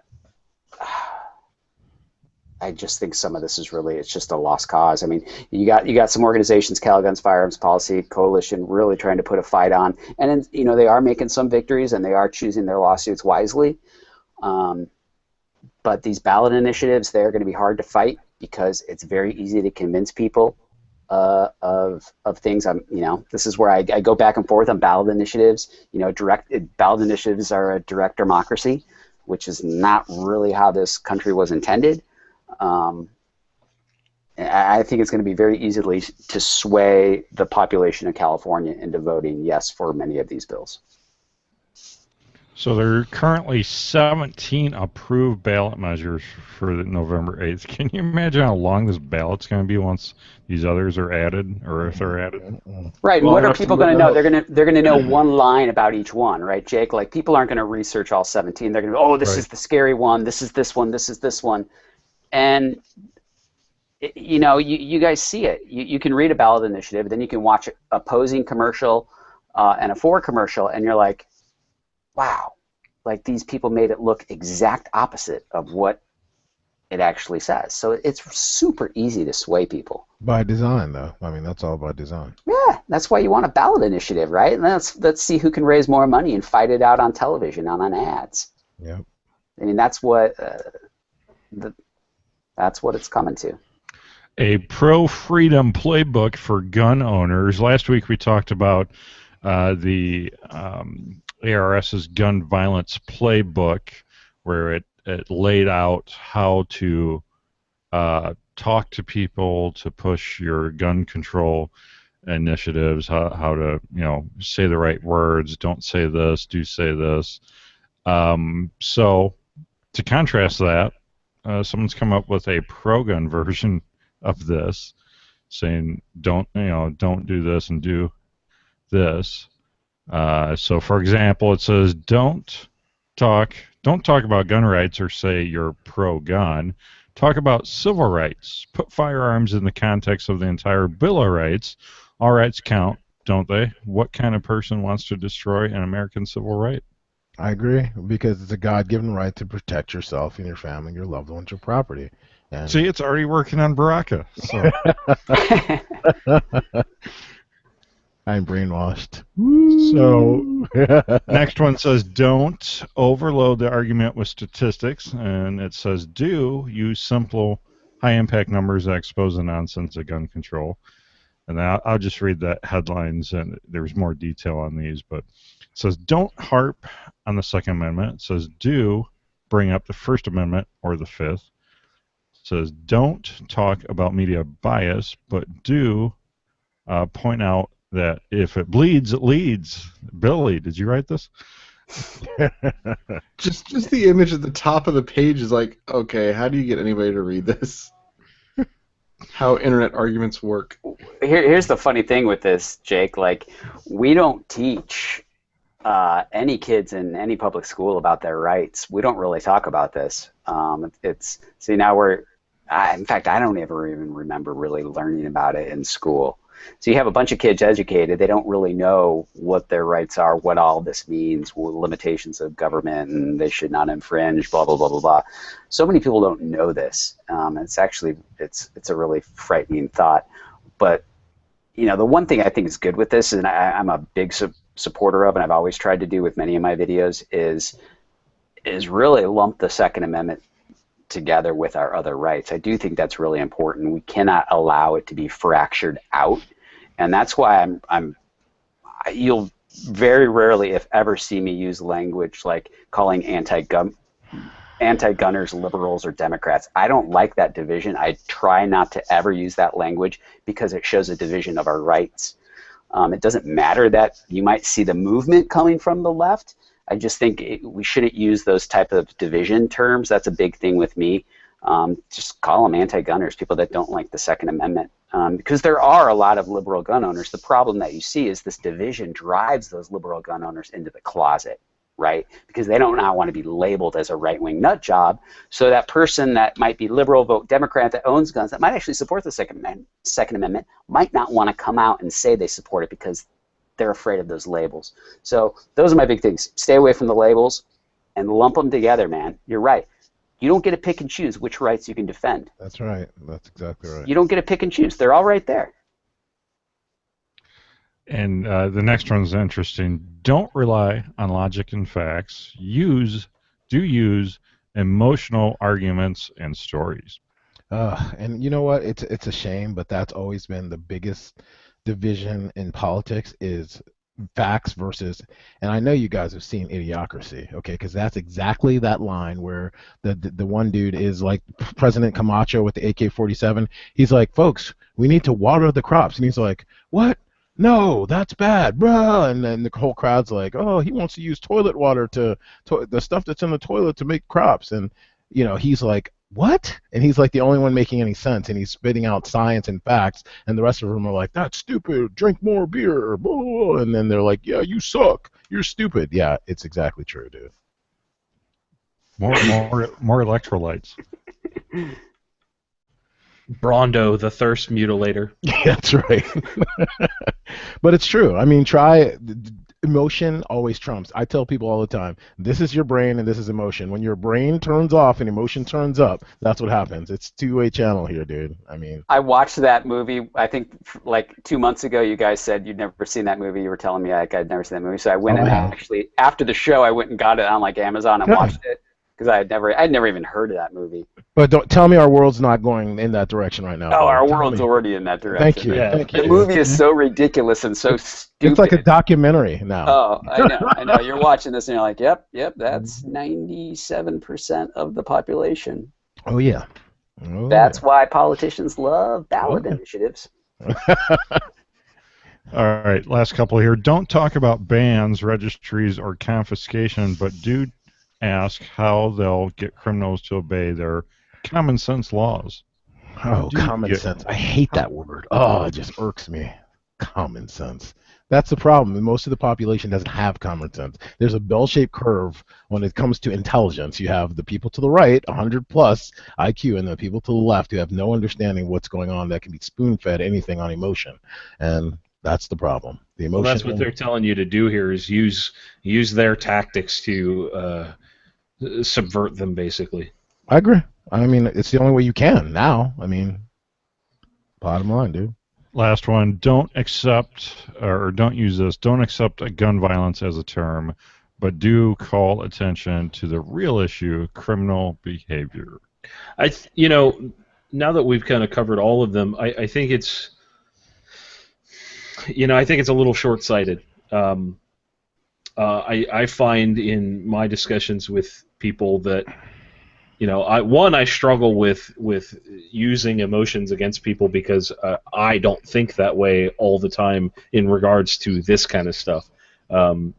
I just think some of this is really, it's just a lost cause. I mean, you got some organizations, Cal Guns, Firearms Policy Coalition, really trying to put a fight on. And then, they are making some victories and they are choosing their lawsuits wisely. But these ballot initiatives, they're going to be hard to fight because it's very easy to convince people of things. This is where I go back and forth on ballot initiatives. Ballot initiatives are a direct democracy, which is not really how this country was intended. I think it's going to be very easily to sway the population of California into voting yes for many of these bills. So there are currently 17 approved ballot measures for November 8th. Can you imagine how long this ballot's going to be once these others are added, or if they're added? Right. And what are people going to know? They're going to know one line about each one, right, Jake? Like, people aren't going to research all 17. They're going to go, this is the scary one. This is this one. This is this one. And you guys see it. You can read a ballot initiative, then you can watch an opposing commercial and a for commercial, and you're like, wow, like these people made it look exact opposite of what it actually says. So it's super easy to sway people. By design, though. I mean, that's all by design. Yeah, that's why you want a ballot initiative, right? And let's see who can raise more money and fight it out on television, on ads. Yep. I mean, that's what it's coming to. A pro-freedom playbook for gun owners. Last week we talked about the ARS's gun violence playbook, where it laid out how to talk to people to push your gun control initiatives, how to say the right words, don't say this, do say this. So to contrast that, someone's come up with a pro-gun version of this, saying don't do this and do this. So, for example, it says don't talk about gun rights or say you're pro-gun. Talk about civil rights. Put firearms in the context of the entire Bill of Rights. All rights count, don't they? What kind of person wants to destroy an American civil right? I agree, because it's a God-given right to protect yourself and your family, your loved ones, your property. And see, it's already working on Baraka. So. I'm brainwashed. So, next one says don't overload the argument with statistics, and it says do use simple, high-impact numbers that expose the nonsense of gun control. And I'll just read the headlines, and there's more detail on these, but it says don't harp on the Second Amendment. It says do bring up the First Amendment or the Fifth. says, don't talk about media bias, but do point out that if it bleeds, it leads. Billy, did you write this? Just the image at the top of the page is like, okay, how do you get anybody to read this? How internet arguments work. Here's the funny thing with this, Jake. Like, we don't teach any kids in any public school about their rights. We don't really talk about this. See, now in fact, I don't ever even remember really learning about it in school. So you have a bunch of kids educated. They don't really know what their rights are, what all this means, limitations of government, and they should not infringe, blah, blah, blah, blah, blah. So many people don't know this. It's actually, it's a really frightening thought. But, the one thing I think is good with this, and I'm a big supporter of, and I've always tried to do with many of my videos, is really lump the Second Amendment together with our other rights. I do think that's really important. We cannot allow it to be fractured out, and that's why you'll very rarely, if ever, see me use language like calling anti-gunners liberals or Democrats. I don't like that division. I try not to ever use that language because it shows a division of our rights. It doesn't matter that you might see the movement coming from the left. I just think we shouldn't use those type of division terms. That's a big thing with me. Just call them anti-gunners, people that don't like the Second Amendment. Because there are a lot of liberal gun owners. The problem that you see is this division drives those liberal gun owners into the closet, right? Because they don't now want to be labeled as a right-wing nut job. So that person that might be liberal, vote Democrat, that owns guns, that might actually support the Second Amendment, might not want to come out and say they support it because they're afraid of those labels. So those are my big things. Stay away from the labels and lump them together, man. You're right. You don't get to pick and choose which rights you can defend. That's right. That's exactly right. You don't get to pick and choose. They're all right there. And the next one's interesting. Don't rely on logic and facts. Use emotional arguments and stories. And you know what? It's a shame, but that's always been the biggest division in politics is facts versus, and I know you guys have seen Idiocracy, okay, because that's exactly that line where the one dude is like President Camacho with the AK-47. He's like, folks, we need to water the crops, and he's like, what? No, that's bad, bruh. And then the whole crowd's like, oh, he wants to use toilet water to the stuff that's in the toilet to make crops, and he's like, what? And he's like the only one making any sense, and he's spitting out science and facts, and the rest of them are like, that's stupid, drink more beer, blah, blah, blah. And then they're like, yeah, you suck, you're stupid. Yeah, it's exactly true, dude. More electrolytes. Brondo, the thirst mutilator. That's right. But it's true. I mean, emotion always trumps. I tell people all the time, this is your brain and this is emotion. When your brain turns off and emotion turns up, that's what happens. It's two-way channel here, dude. I mean, I watched that movie, I think like 2 months ago. You guys said you'd never seen that movie. You were telling me I'd never seen that movie. So I went actually, after the show, I went and got it on like Amazon and watched it because I'd never even heard of that movie. But don't tell me our world's not going in that direction right now. Oh, our world's already in that direction. Thank you. Yeah. Thank you. The movie is so ridiculous and so stupid. It's like a documentary now. Oh, I know. You're watching this and you're like, yep, that's 97% of the population. Oh, yeah. That's why politicians love ballot initiatives. All right, last couple here. Don't talk about bans, registries, or confiscation, but do ask how they'll get criminals to obey their common sense laws. Oh, common sense. I hate that word. Oh, it just irks me. Common sense. That's the problem. Most of the population doesn't have common sense. There's a bell-shaped curve when it comes to intelligence. You have the people to the right, 100 plus IQ, and the people to the left who have no understanding of what's going on that can be spoon-fed anything on emotion. And that's the problem. The emotion. Well, that's what they're telling you to do here is use their tactics to subvert them, basically. I agree. I mean, it's the only way you can now. I mean, bottom line, dude. Last one. Don't accept, or don't use this, don't accept gun violence as a term, but do call attention to the real issue, criminal behavior. Now that we've kind of covered all of them, I think it's, I think it's a little short-sighted. I find in my discussions with people that I struggle with using emotions against people because I don't think that way all the time in regards to this kind of stuff. The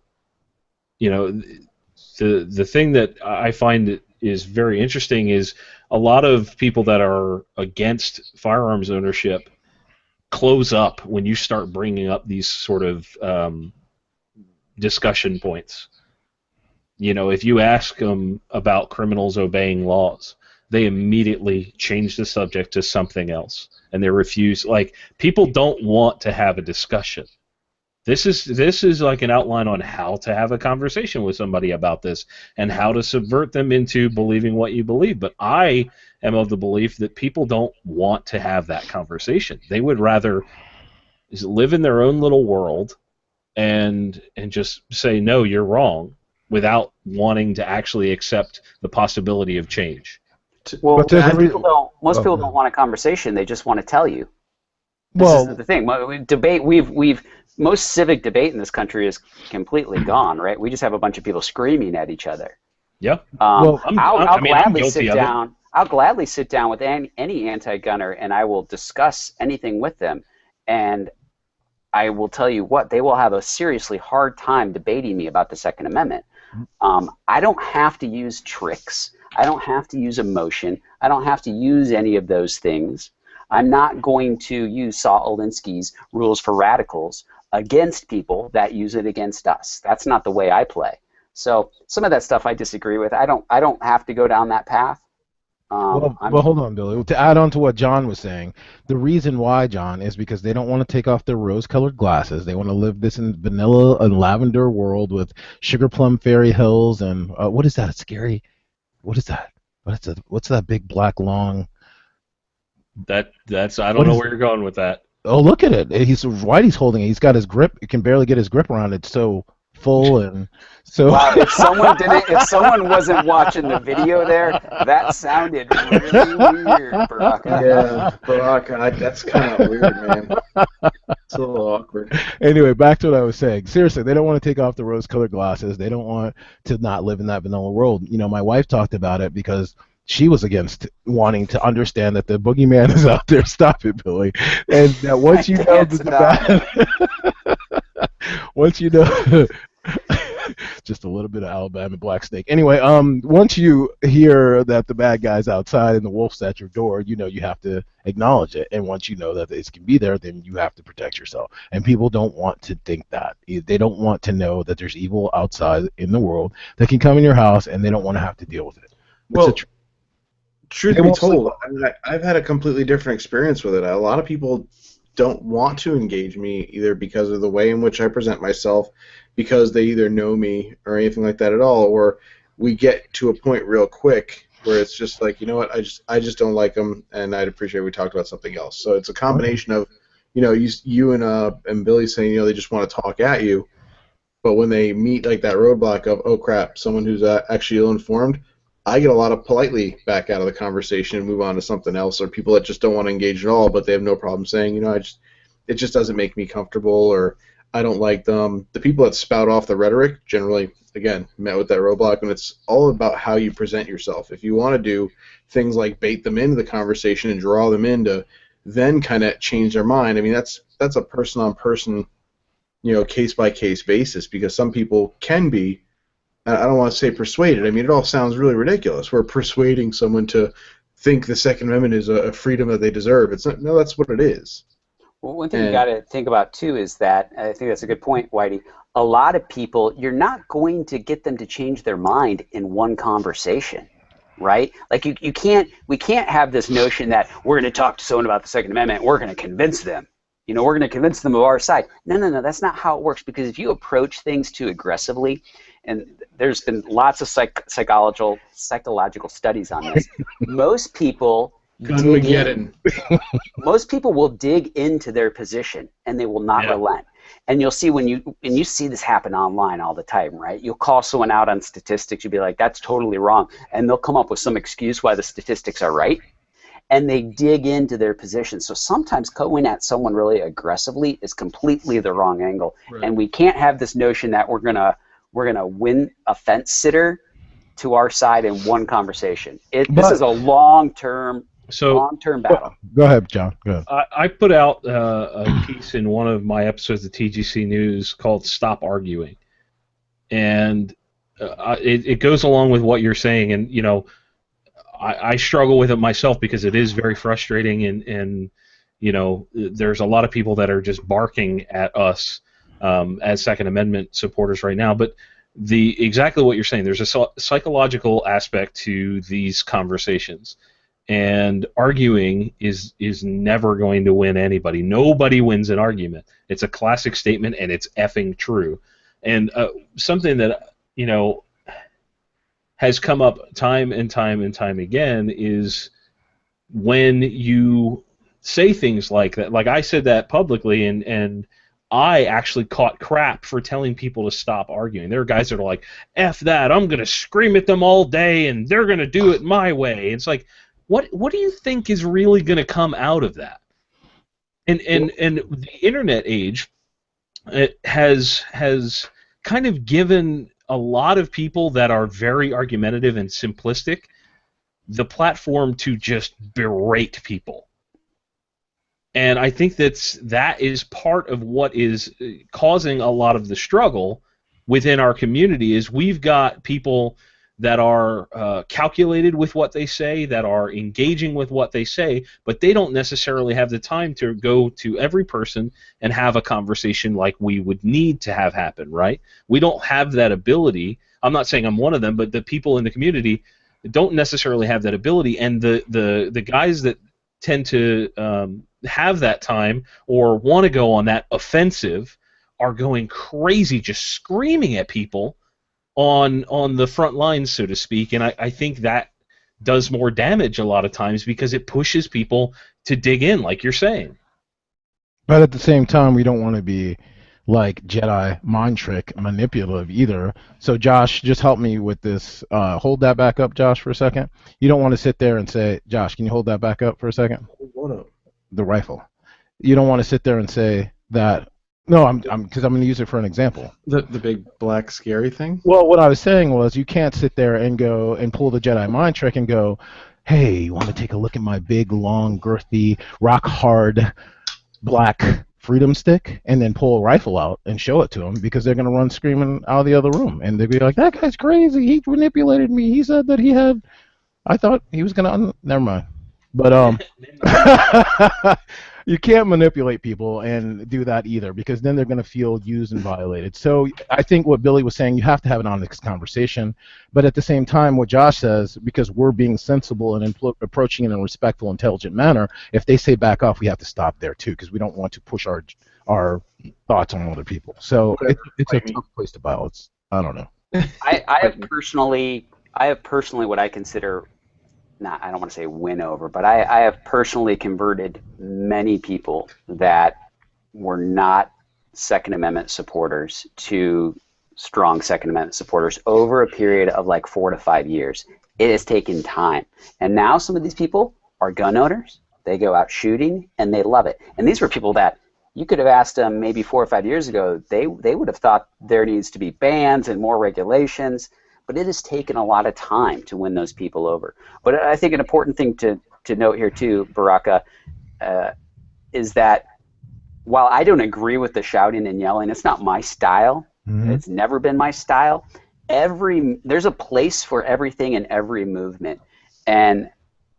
thing that I find is very interesting is a lot of people that are against firearms ownership close up when you start bringing up these sort of discussion points. If you ask them about criminals obeying laws, they immediately change the subject to something else, and they refuse. Like, people don't want to have a discussion. This is like an outline on how to have a conversation with somebody about this and how to subvert them into believing what you believe. But I am of the belief that people don't want to have that conversation. They would rather live in their own little world and just say, no, you're wrong, without wanting to actually accept the possibility of change. Well, most people don't want a conversation. They just want to tell you. This is the thing. Debate. Most civic debate in this country is completely gone. Right? We just have a bunch of people screaming at each other. Yeah. I'll gladly sit down. I'll gladly sit down with any anti-gunner, and I will discuss anything with them. And I will tell you what, they will have a seriously hard time debating me about the Second Amendment. I don't have to use tricks. I don't have to use emotion. I don't have to use any of those things. I'm not going to use Saul Alinsky's rules for radicals against people that use it against us. That's not the way I play. So some of that stuff I disagree with. I don't have to go down that path. Well, hold on, Billy. To add on to what John was saying, the reason why, John, is because they don't want to take off their rose-colored glasses. They want to live this in vanilla and lavender world with sugar plum fairy hills and what is that? Scary. What is that? What's that big black long? That's I don't know where you're going with that. Oh, look at it. Whitey's holding it. He's got his grip. He can barely get his grip around it. So full and so. Wow, if someone wasn't watching the video there, that sounded really weird, Baraka. Yeah, Baraka, that's kind of weird, man. It's a little awkward. Anyway, back to what I was saying. Seriously, they don't want to take off the rose-colored glasses. They don't want to not live in that vanilla world. My wife talked about it because she was against wanting to understand that the boogeyman is out there. Stop it, Billy. And that once you know once you know. Just a little bit of Alabama black snake. Anyway, once you hear that the bad guy's outside and the wolf's at your door, you have to acknowledge it. And once you know that it can be there, then you have to protect yourself. And people don't want to think that. They don't want to know that there's evil outside in the world that can come in your house, and they don't want to have to deal with it. Well, truth be told, I've had a completely different experience with it. A lot of people don't want to engage me either because of the way in which I present myself, because they either know me or anything like that at all, or we get to a point real quick where it's just like, you know what, I just don't like them, and I'd appreciate we talked about something else. So it's a combination of, you and Billy saying, they just want to talk at you, but when they meet like that roadblock of, oh crap, someone who's actually ill-informed, I get a lot of politely back out of the conversation and move on to something else, or people that just don't want to engage at all, but they have no problem saying, it just doesn't make me comfortable, or I don't like them. The people that spout off the rhetoric generally, again, met with that roadblock, and it's all about how you present yourself. If you want to do things like bait them into the conversation and draw them into then kind of change their mind, I mean, that's a person-on-person, case-by-case basis, because some people can be, I don't want to say persuaded. I mean, it all sounds really ridiculous. We're persuading someone to think the Second Amendment is a freedom that they deserve. It's not. No, that's what it is. Well, one thing you got to think about, too, is that, I think that's a good point, Whitey, a lot of people, you're not going to get them to change their mind in one conversation, right? Like, we can't have this notion that we're going to talk to someone about the Second Amendment, we're going to convince them. We're going to convince them of our side. No, that's not how it works, because if you approach things too aggressively, and there's been lots of psychological studies on this, most people will dig into their position, and they will not relent. And you'll see when you see this happen online all the time, right? You'll call someone out on statistics, you'll be like, that's totally wrong, and they'll come up with some excuse why the statistics are right, and they dig into their position. So sometimes going at someone really aggressively is completely the wrong angle, and we can't have this notion that we're gonna win a fence sitter to our side in one conversation. This is a long-term battle. Go ahead, John. Go ahead. I put out a piece in one of my episodes of TGC News called "Stop Arguing," and it goes along with what you're saying. And you know, I struggle with it myself because it is very frustrating, and you know, there's a lot of people that are just barking at us as Second Amendment supporters right now. But exactly what you're saying, there's a psychological aspect to these conversations. And arguing is never going to win anybody. Nobody wins an argument. It's a classic statement, and it's effing true. And something that, you know, has come up time and time and time again is when you say things like that. Like I said that publicly, and I actually caught crap for telling people to stop arguing. There are guys that are like, F that, I'm going to scream at them all day, and they're going to do it my way. It's like, what do you think is really going to come out of that? And the internet age has kind of given a lot of people that are very argumentative and simplistic the platform to just berate people. And I think that is part of what is causing a lot of the struggle within our community. Is we've got people that are calculated with what they say, that are engaging with what they say, but they don't necessarily have the time to go to every person and have a conversation like we would need to have happen, right? We don't have that ability. I'm not saying I'm one of them, but the people in the community don't necessarily have that ability, and the guys that tend to have that time or want to go on that offensive are going crazy, just screaming at people on the front lines, so to speak, and I think that does more damage a lot of times because it pushes people to dig in, like you're saying. But at the same time, we don't want to be like Jedi mind trick manipulative either. So Josh, just help me with this. Hold that back up, Josh, for a second. You don't want to sit there and say, Josh, can you hold that back up for a second? What up? The rifle. You don't want to sit there and say that. No, I'm because I'm going to use it for an example. The big black scary thing? Well, what I was saying was you can't sit there and go and pull the Jedi mind trick and go, hey, you want to take a look at my big, long, girthy, rock-hard black freedom stick, and then pull a rifle out and show it to them, because they're going to run screaming out of the other room. And they'll be like, that guy's crazy. He manipulated me. He said that he had... I thought he was going to... Never mind. But you can't manipulate people and do that either, because then they're going to feel used and violated. So I think what Billy was saying, you have to have an honest conversation, but at the same time, what Josh says, because we're being sensible and approaching it in a respectful, intelligent manner, if they say back off, we have to stop there too, because we don't want to push our thoughts on other people. So it's a tough place to balance. I don't know. I have personally what I consider, I don't want to say win over, but I have personally converted many people that were not Second Amendment supporters to strong Second Amendment supporters over a period of like 4 to 5 years. It has taken time. And now some of these people are gun owners. They go out shooting, and they love it. And these were people that you could have asked them maybe 4 or 5 years ago. They would have thought there needs to be bans and more regulations. But it has taken a lot of time to win those people over. But I think an important thing to note here too, Baraka, is that while I don't agree with the shouting and yelling, it's not my style. Mm-hmm. It's never been my style. There's a place for everything in every movement. And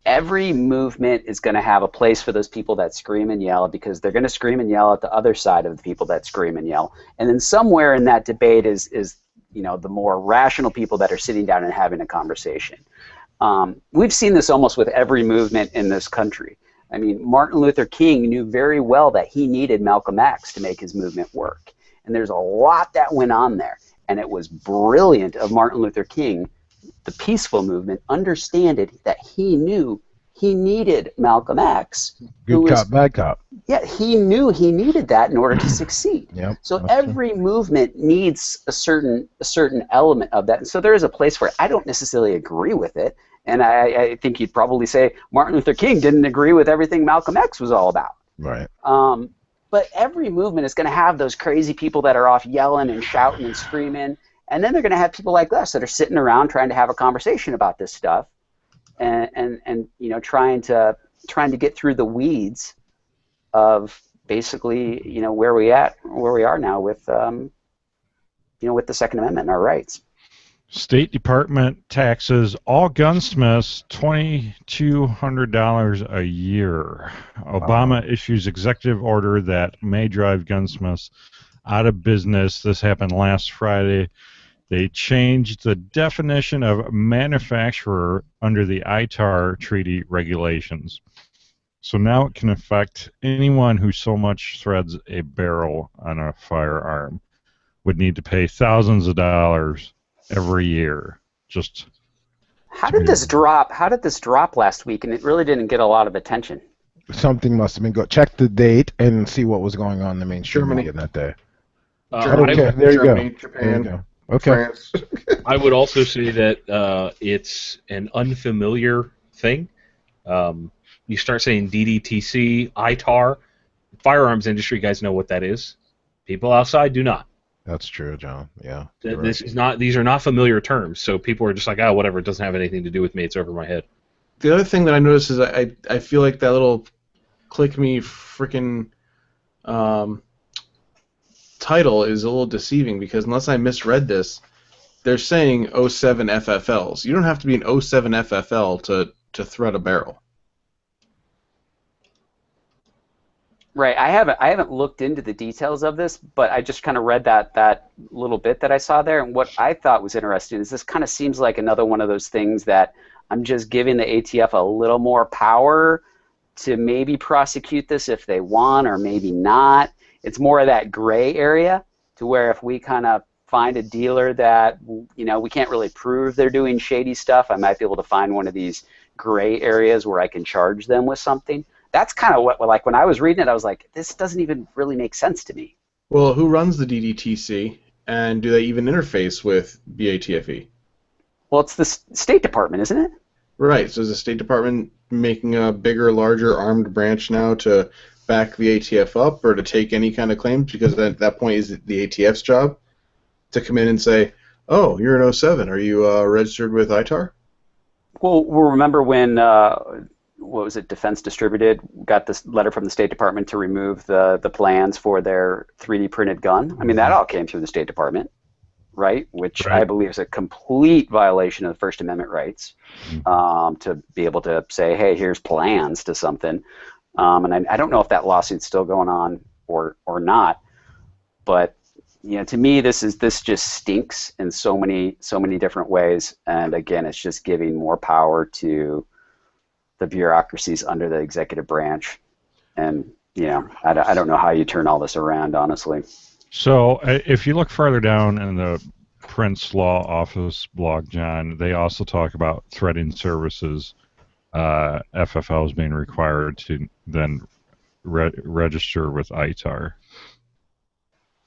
every movement is going to have a place for those people that scream and yell, because they're going to scream and yell at the other side of the people that scream and yell. And then somewhere in that debate is the more rational people that are sitting down and having a conversation. We've seen this almost with every movement in this country. I mean, Martin Luther King knew very well that he needed Malcolm X to make his movement work. And there's a lot that went on there. And it was brilliant of Martin Luther King, the peaceful movement, understanding that he knew he needed Malcolm X. Good cop, bad cop. Yeah, he knew he needed that in order to succeed. Yep, so every movement needs a certain element of that. And so there is a place for it. I don't necessarily agree with it. And I think you'd probably say Martin Luther King didn't agree with everything Malcolm X was all about. Right. But every movement is going to have those crazy people that are off yelling and shouting and screaming. And then they're going to have people like us that are sitting around trying to have a conversation about this stuff, and you know, trying to get through the weeds of basically, you know, where we are now with you know, with the Second Amendment and our rights. State Department taxes all gunsmiths $2,200 a year. Obama issues executive order that may drive gunsmiths out of business. This happened last Friday. They changed the definition of manufacturer under the ITAR treaty regulations. So now it can affect anyone who so much threads a barrel on a firearm would need to pay thousands of dollars every year. Just how did this drop? How did this drop last week? And it really didn't get a lot of attention. Something must have been check the date and see what was going on in the mainstream media that day. Okay, there you Germany, go. Japan, there you go. Okay. France. I would also say that it's an unfamiliar thing. You start saying DDTC, ITAR, firearms industry guys know what that is. People outside do not. That's true, John. Yeah. These are not familiar terms, so people are just like, oh, whatever, it doesn't have anything to do with me, it's over my head. The other thing that I noticed is I feel like that little click me frickin' title is a little deceiving, because unless I misread this, they're saying 07 FFLs. You don't have to be an 07 FFL to thread a barrel. Right. I haven't looked into the details of this, but I just kind of read that little bit that I saw there, and what I thought was interesting is this kind of seems like another one of those things that I'm just giving the ATF a little more power to maybe prosecute this if they want, or maybe not. It's more of that gray area, to where if we kind of find a dealer that, you know, we can't really prove they're doing shady stuff, I might be able to find one of these gray areas where I can charge them with something. That's kind of what, like, when I was reading it, I was like, this doesn't even really make sense to me. Well, who runs the DDTC, and do they even interface with BATFE? Well, it's the State Department, isn't it? Right. So is the State Department making a bigger, larger armed branch now to back the ATF up, or to take any kind of claims? Because at that point, is it the ATF's job to come in and say, oh, you're an 07. Are you registered with ITAR? Well, remember when, what was it, Defense Distributed got this letter from the State Department to remove the plans for their 3D printed gun? I mean, that all came through the State Department, right? Which I believe is a complete violation of the First Amendment rights, to be able to say, hey, here's plans to something. And I don't know if that lawsuit's still going on or not, but you know, to me, this just stinks in so many different ways. And again, it's just giving more power to the bureaucracies under the executive branch. And you know, I don't know how you turn all this around, honestly. So if you look further down in the Prince Law Office blog, John, they also talk about threading services. FFLs being required to then register with ITAR.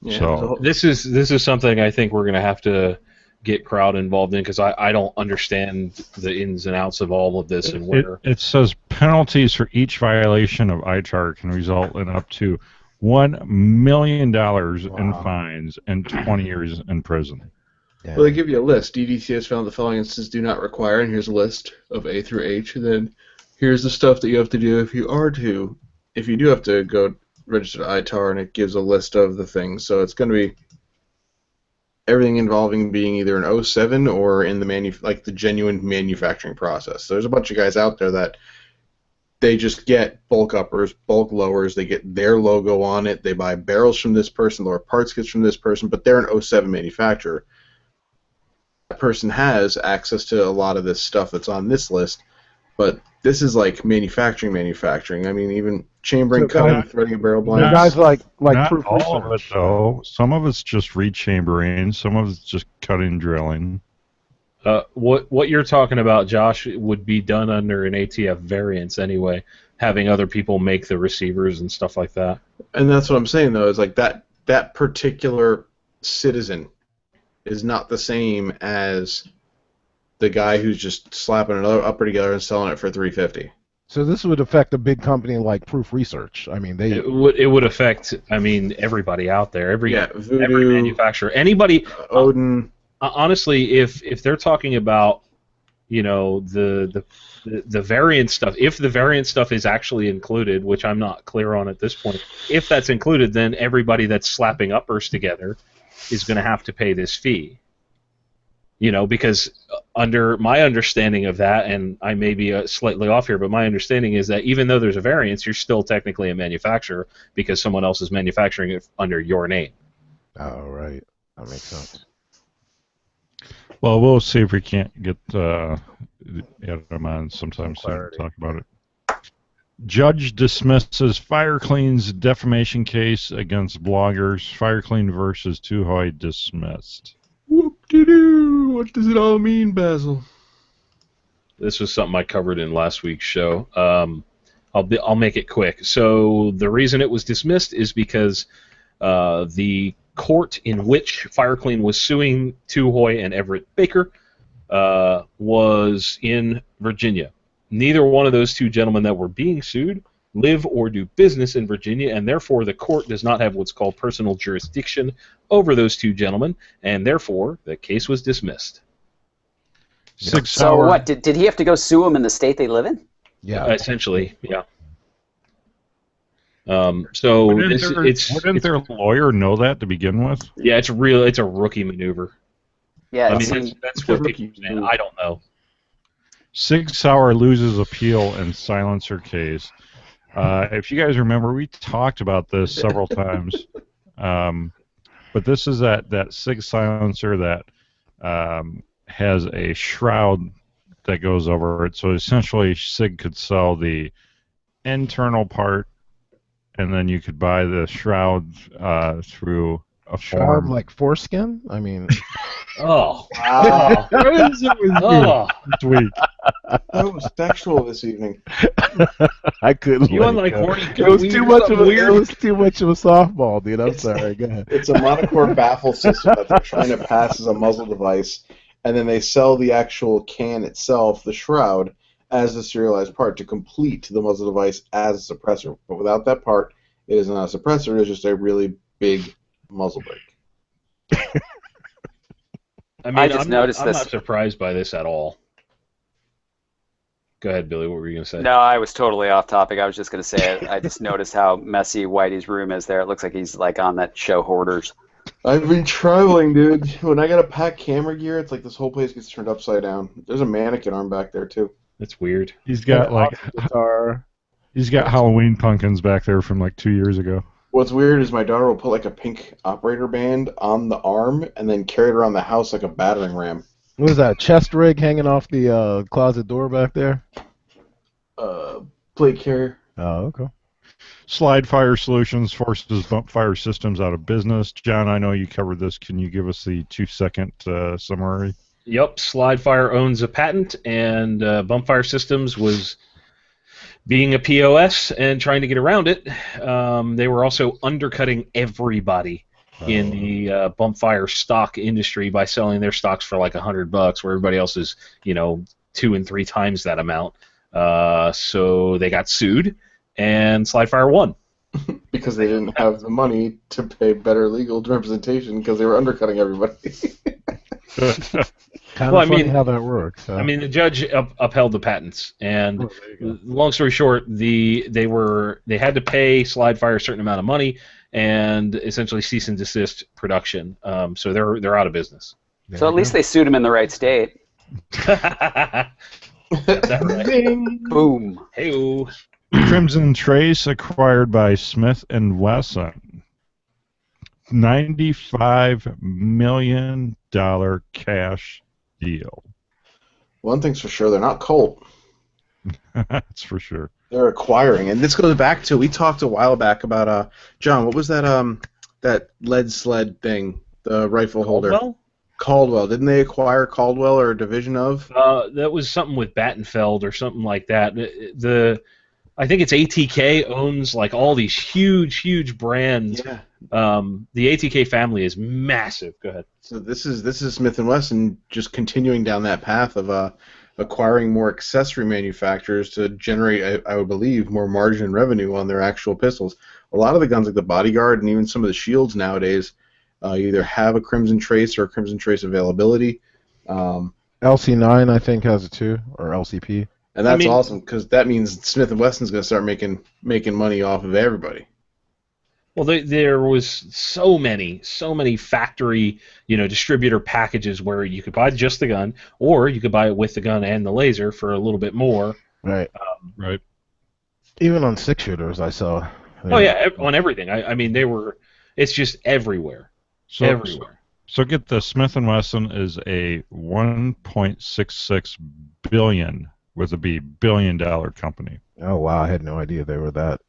Yeah, so this is something I think we're going to have to get crowd involved in, because I don't understand the ins and outs of all of this. And where it says penalties for each violation of ITAR can result in up to $1 million in fines and 20 years in prison. Yeah. Well, they give you a list. DDT has found the following instances do not require, and here's a list of A through H, and then here's the stuff that you have to do if you do have to go register to ITAR, and it gives a list of the things. So it's going to be everything involving being either an 07 or in the genuine manufacturing process. So there's a bunch of guys out there that they just get bulk uppers, bulk lowers, they get their logo on it, they buy barrels from this person, lower parts kits from this person, but they're an 07 manufacturer. That person has access to a lot of this stuff that's on this list, but this is like manufacturing. I mean, even chambering, cutting, threading a barrel blind. Guys like not Proof all of Research. it though. Some of it's just rechambering. Some of it's just cutting, drilling. What you're talking about, Josh, would be done under an ATF variance anyway, having other people make the receivers and stuff like that. And that's what I'm saying though, is like that particular citizen is not the same as the guy who's just slapping another upper together and selling it for $350. So this would affect a big company like Proof Research. I mean, it would affect, I mean, everybody out there, every Voodoo, manufacturer, anybody. Odin. honestly, if they're talking about, the variant stuff, if the variant stuff is actually included, which I'm not clear on at this point, if that's included, then everybody that's slapping uppers together is going to have to pay this fee. Because under my understanding of that, and I may be slightly off here, but my understanding is that even though there's a variance, you're still technically a manufacturer because someone else is manufacturing it under your name. Oh, right. That makes sense. Well, we'll see if we can't get Adam on sometime soon to talk about it. Judge dismisses FireClean's defamation case against bloggers. FireClean versus Tuhoy dismissed. Whoop-de-doo! What does it all mean, Basil? This was something I covered in last week's show. I'll make it quick. So the reason it was dismissed is because the court in which FireClean was suing Tuhoy and Everett Baker was in Virginia. Neither one of those two gentlemen that were being sued live or do business in Virginia, and therefore the court does not have what's called personal jurisdiction over those two gentlemen, and therefore the case was dismissed. So what? Did he have to go sue them in the state they live in? Yeah. Essentially, yeah. So wouldn't their lawyer know that to begin with? Yeah, it's a rookie maneuver. Yeah, I mean that's what people are saying. I don't know. Sig Sauer loses appeal and silencer case. If you guys remember, we talked about this several times. But this is that Sig silencer that has a shroud that goes over it. So essentially, Sig could sell the internal part, and then you could buy the shroud through a Shroud form. like foreskin? I mean... Oh, wow. What is it with you? Oh, This week. That was sexual this evening. I couldn't. you let on it like go. horny? It was too much of a weird. It was too much of a softball, dude. I'm sorry. Go ahead. It's a monocore baffle system that they're trying to pass as a muzzle device, and then they sell the actual can itself, the shroud, as a serialized part to complete the muzzle device as a suppressor. But without that part, it is not a suppressor. It's just a really big muzzle brake. I mean, I just noticed I'm this. not surprised by this at all. Go ahead, Billy. What were you going to say? No, I was totally off topic. I was just going to say I just noticed how messy Whitey's room is there. It looks like he's like on that show Hoarders. I've been traveling, dude. When I gotta pack camera gear, it's like this whole place gets turned upside down. There's a mannequin arm back there too. That's weird. He's got guitar. He's got Halloween pumpkins back there from like 2 years ago. What's weird is my daughter will put like a pink operator band on the arm and then carry it around the house like a battering ram. What is that? A chest rig hanging off the closet door back there? Plate carrier. Oh, okay. Slide Fire Solutions forces bump fire systems out of business. John, I know you covered this. Can you give us the 2-second summary? Yep, SlideFire owns a patent, and Bumpfire Systems was being a POS and trying to get around it. They were also undercutting everybody in the Bumpfire stock industry by selling their stocks for like $100, where everybody else is, 2 and 3 times that amount. So they got sued, and SlideFire won. Because they didn't have the money to pay better legal representation because they were undercutting everybody. Kind of funny how that works. Huh? I mean, the judge upheld the patents, and long story short, they had to pay SlideFire a certain amount of money and essentially cease and desist production. So they're out of business. So at least they sued him in the right state. That right? Boom. Hey-o. Crimson Trace acquired by Smith & Wesson. $95 million cash deal. One thing's for sure, they're not Colt. That's for sure. They're acquiring, and this goes back to, we talked a while back about John. What was that lead sled thing? The rifle holder. Caldwell. Didn't they acquire Caldwell or a division of? That was something with Battenfeld or something like that. I think it's ATK owns like all these huge brands. Yeah. The ATK family is massive. Go ahead. So this is Smith & Wesson just continuing down that path of acquiring more accessory manufacturers to generate, I would believe, more margin and revenue on their actual pistols. A lot of the guns, like the Bodyguard and even some of the Shields nowadays, You either have a Crimson Trace or a Crimson Trace availability. LC9, I think, has it too, or LCP. And that's awesome because that means Smith & Wesson's going to start making money off of everybody. Well, there was so many factory, distributor packages where you could buy just the gun, or you could buy it with the gun and the laser for a little bit more. Right. Right. Even on 6-shooters, I saw. Oh yeah, on everything. I mean, it's just everywhere. Everywhere. So get the Smith & Wesson is a 1.66 billion with a B billion-dollar company. Oh wow, I had no idea they were that.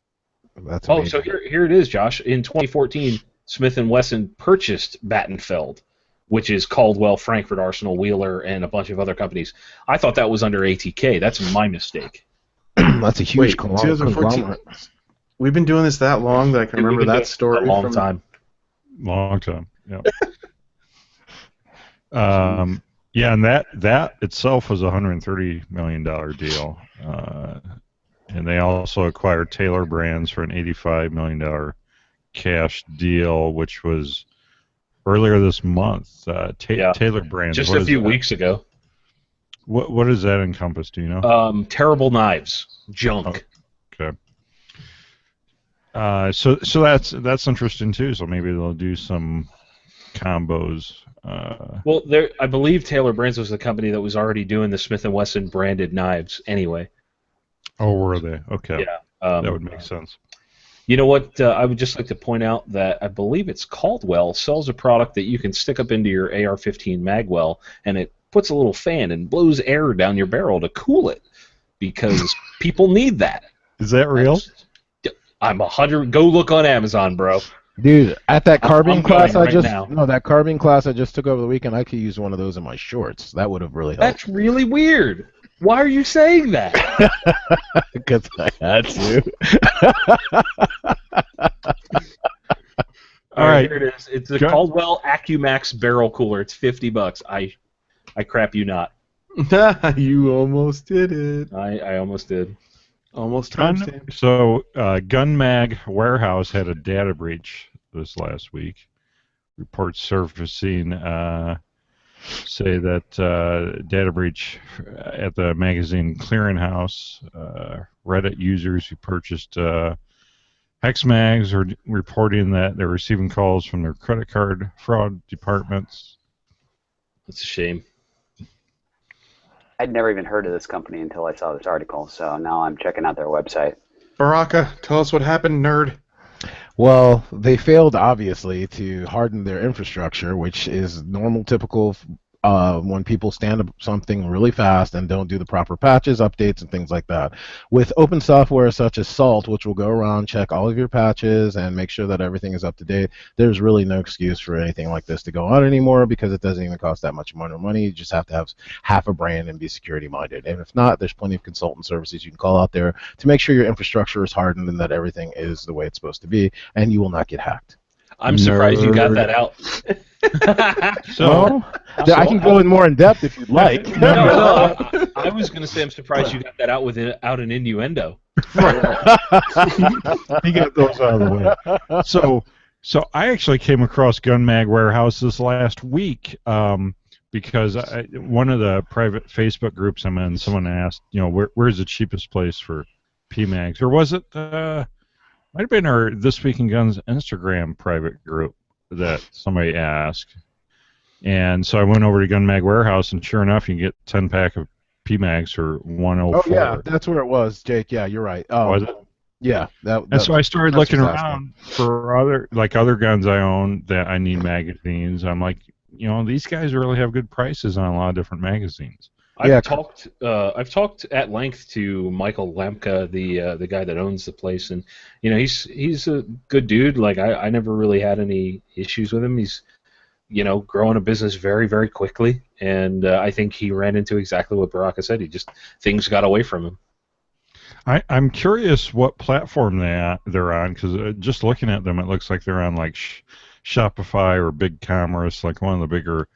That's amazing. amazing. So here it is, Josh. In 2014, Smith & Wesson purchased Battenfeld, which is Caldwell, Frankfurt Arsenal, Wheeler, and a bunch of other companies. I thought that was under ATK. That's my mistake. That's a huge conglomerate. We've been doing this that long that I can remember that story. A long time. Long time. Yeah. Yeah, and that itself was a $130 million deal. And they also acquired Taylor Brands for an $85 million cash deal, which was earlier this month. Taylor Brands. Just a few weeks ago. What does that encompass? Do you know? Terrible knives. Junk. Oh, okay. So that's interesting too. So maybe they'll do some combos. Well, I believe Taylor Brands was the company that was already doing the Smith & Wesson branded knives anyway. Oh, were they? Okay. Yeah. That would make sense. You know what? I would just like to point out that I believe it's Caldwell sells a product that you can stick up into your AR-15 magwell, and it puts a little fan and blows air down your barrel to cool it, because people need that. Is that real? I'm 100. Go look on Amazon, bro. Dude, at that carbine class that carbine class I just took over the weekend, I could use one of those in my shorts. That would have really helped. That's really weird. Why are you saying that? Because I had to. All right, here it is. It's a Caldwell AccuMax barrel cooler. It's $50. I crap you not. You almost did it. I almost did. Almost. So, Gun Mag Warehouse had a data breach this last week. Reports surfacing say that data breach at the magazine clearinghouse. Reddit users who purchased hex mags are reporting that they're receiving calls from their credit card fraud departments. That's a shame. I'd never even heard of this company until I saw this article, so now I'm checking out their website. Baraka, tell us what happened, nerd. Well, they failed, obviously, to harden their infrastructure, which is normal, typical when people stand up something really fast and don't do the proper patches, updates, and things like that. With open software such as Salt, which will go around, check all of your patches, and make sure that everything is up to date, there's really no excuse for anything like this to go on anymore, because it doesn't even cost that much money. You just have to have half a brain and be security-minded. And if not, there's plenty of consultant services you can call out there to make sure your infrastructure is hardened and that everything is the way it's supposed to be, and you will not get hacked. I'm surprised you got that out. I can go in more in depth if you'd like. No, I was going to say I'm surprised you got that out without an innuendo. He got those out of the way. So I actually came across Gun Mag Warehouse this last week because one of the private Facebook groups I'm in, someone asked, where's the cheapest place for PMags, or was it? Might have been our This Week in Guns Instagram private group that somebody asked. And so I went over to Gun Mag Warehouse, and sure enough, you can get 10-pack of PMags for $104. Oh, yeah, that's where it was, Jake. Yeah, you're right. Was it? Yeah. And so I started looking around for other guns I own that I need magazines. I'm like, these guys really have good prices on a lot of different magazines. I've talked at length to Michael Lemke, the guy that owns the place, and he's a good dude. Like I never really had any issues with him. He's growing a business very, very quickly, and I think he ran into exactly what Baraka said. Things got away from him. I'm curious what platform they're on, because just looking at them, it looks like they're on like Shopify or BigCommerce, like one of the bigger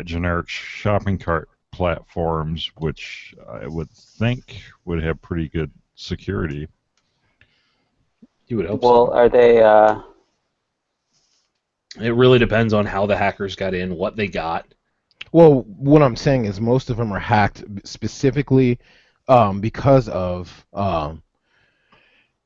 generic shopping cart platforms, which I would think would have pretty good security. You would hope so. Well, are they... It really depends on how the hackers got in, what they got. Well, what I'm saying is most of them are hacked specifically because of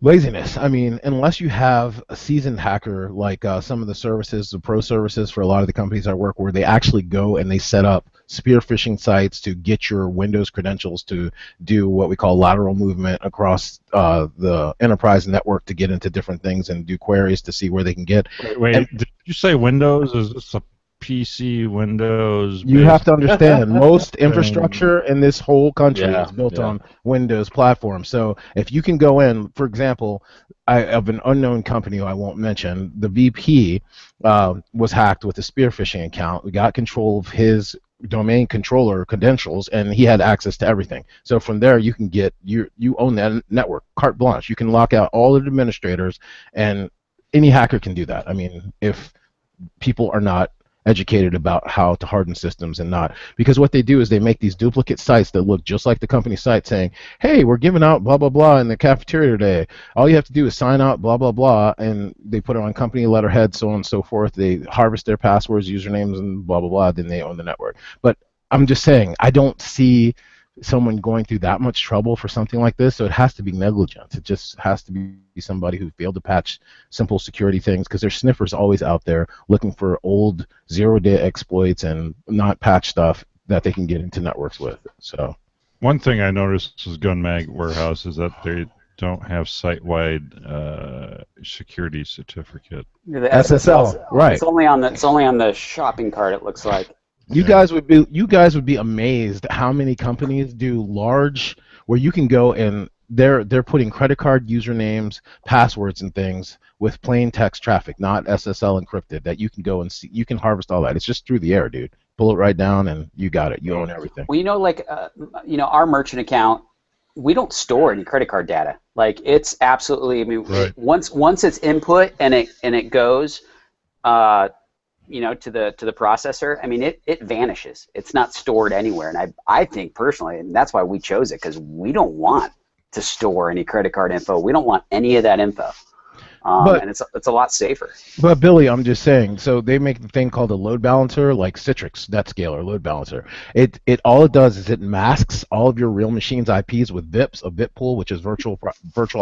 laziness. I mean, unless you have a seasoned hacker like some of the services, the pro services for a lot of the companies I work where they actually go and they set up spear phishing sites to get your Windows credentials to do what we call lateral movement across the enterprise network to get into different things and do queries to see where they can get. Wait, And did you say Windows? Is this a PC Windows? you based? have to understand most infrastructure in this whole country Yeah, is built yeah. on Windows platform. So if you can go in, for example, of an unknown company who I won't mention, the VP was hacked with a spear phishing account. We got control of his domain controller credentials, and he had access to everything. So from there, you can get you own that network, carte blanche. You can lock out all the administrators, and any hacker can do that. I mean, if people are not educated about how to harden systems and not, because what they do is they make these duplicate sites that look just like the company site saying, hey, we're giving out blah blah blah in the cafeteria today, all you have to do is sign out blah blah blah, and they put it on company letterhead, so on and so forth. They harvest their passwords, usernames, and blah blah blah, then they own the network. But I'm just saying, I don't see someone going through that much trouble for something like this, so it has to be negligence. It just has to be somebody who failed to patch simple security things, because there's sniffers always out there looking for old zero-day exploits and not patch stuff that they can get into networks with. So One thing I noticed with Gun Mag Warehouse is that they don't have site-wide security certificate. The SSL, right. It's only on the shopping cart, it looks like. You guys would be amazed how many companies do large, where you can go and they're putting credit card usernames, passwords, and things with plain text traffic, not SSL encrypted, that you can go and see. You can harvest all that. It's just through the air, dude. Pull it right down and you got it. You own everything. Well, like our merchant account, we don't store any credit card data. Like, it's absolutely, I mean, Right. once it's input and it goes to the processor, I mean, it vanishes. It's not stored anywhere. And I think personally, and that's why we chose it, because we don't want to store any credit card info. We don't want any of that info. And it's a lot safer. But Billy, I'm just saying, so they make the thing called a load balancer, like Citrix, NetScaler load balancer. It all it does is it masks all of your real machine's IPs with VIPs, a VIP pool, which is virtual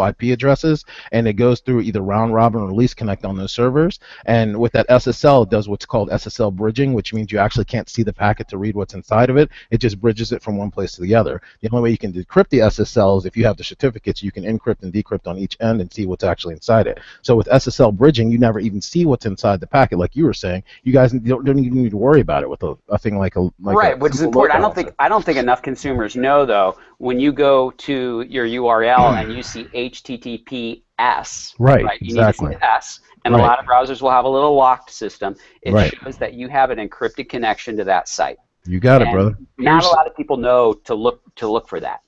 IP addresses, and it goes through either round robin or least connect on those servers. And with that SSL, it does what's called SSL bridging, which means you actually can't see the packet to read what's inside of it. It just bridges it from one place to the other. The only way you can decrypt the SSL is if you have the certificates. You can encrypt and decrypt on each end and see what's actually inside it. So with SSL bridging, you never even see what's inside the packet, like you were saying. You guys don't even need to worry about it with a thing like right, which is important. I don't think enough consumers know, though, when you go to your URL and you see HTTPS, right, you exactly. need to see S, and a lot of browsers will have a little locked system. It shows that you have an encrypted connection to that site. You got it, brother. Not a lot of people know to look for that.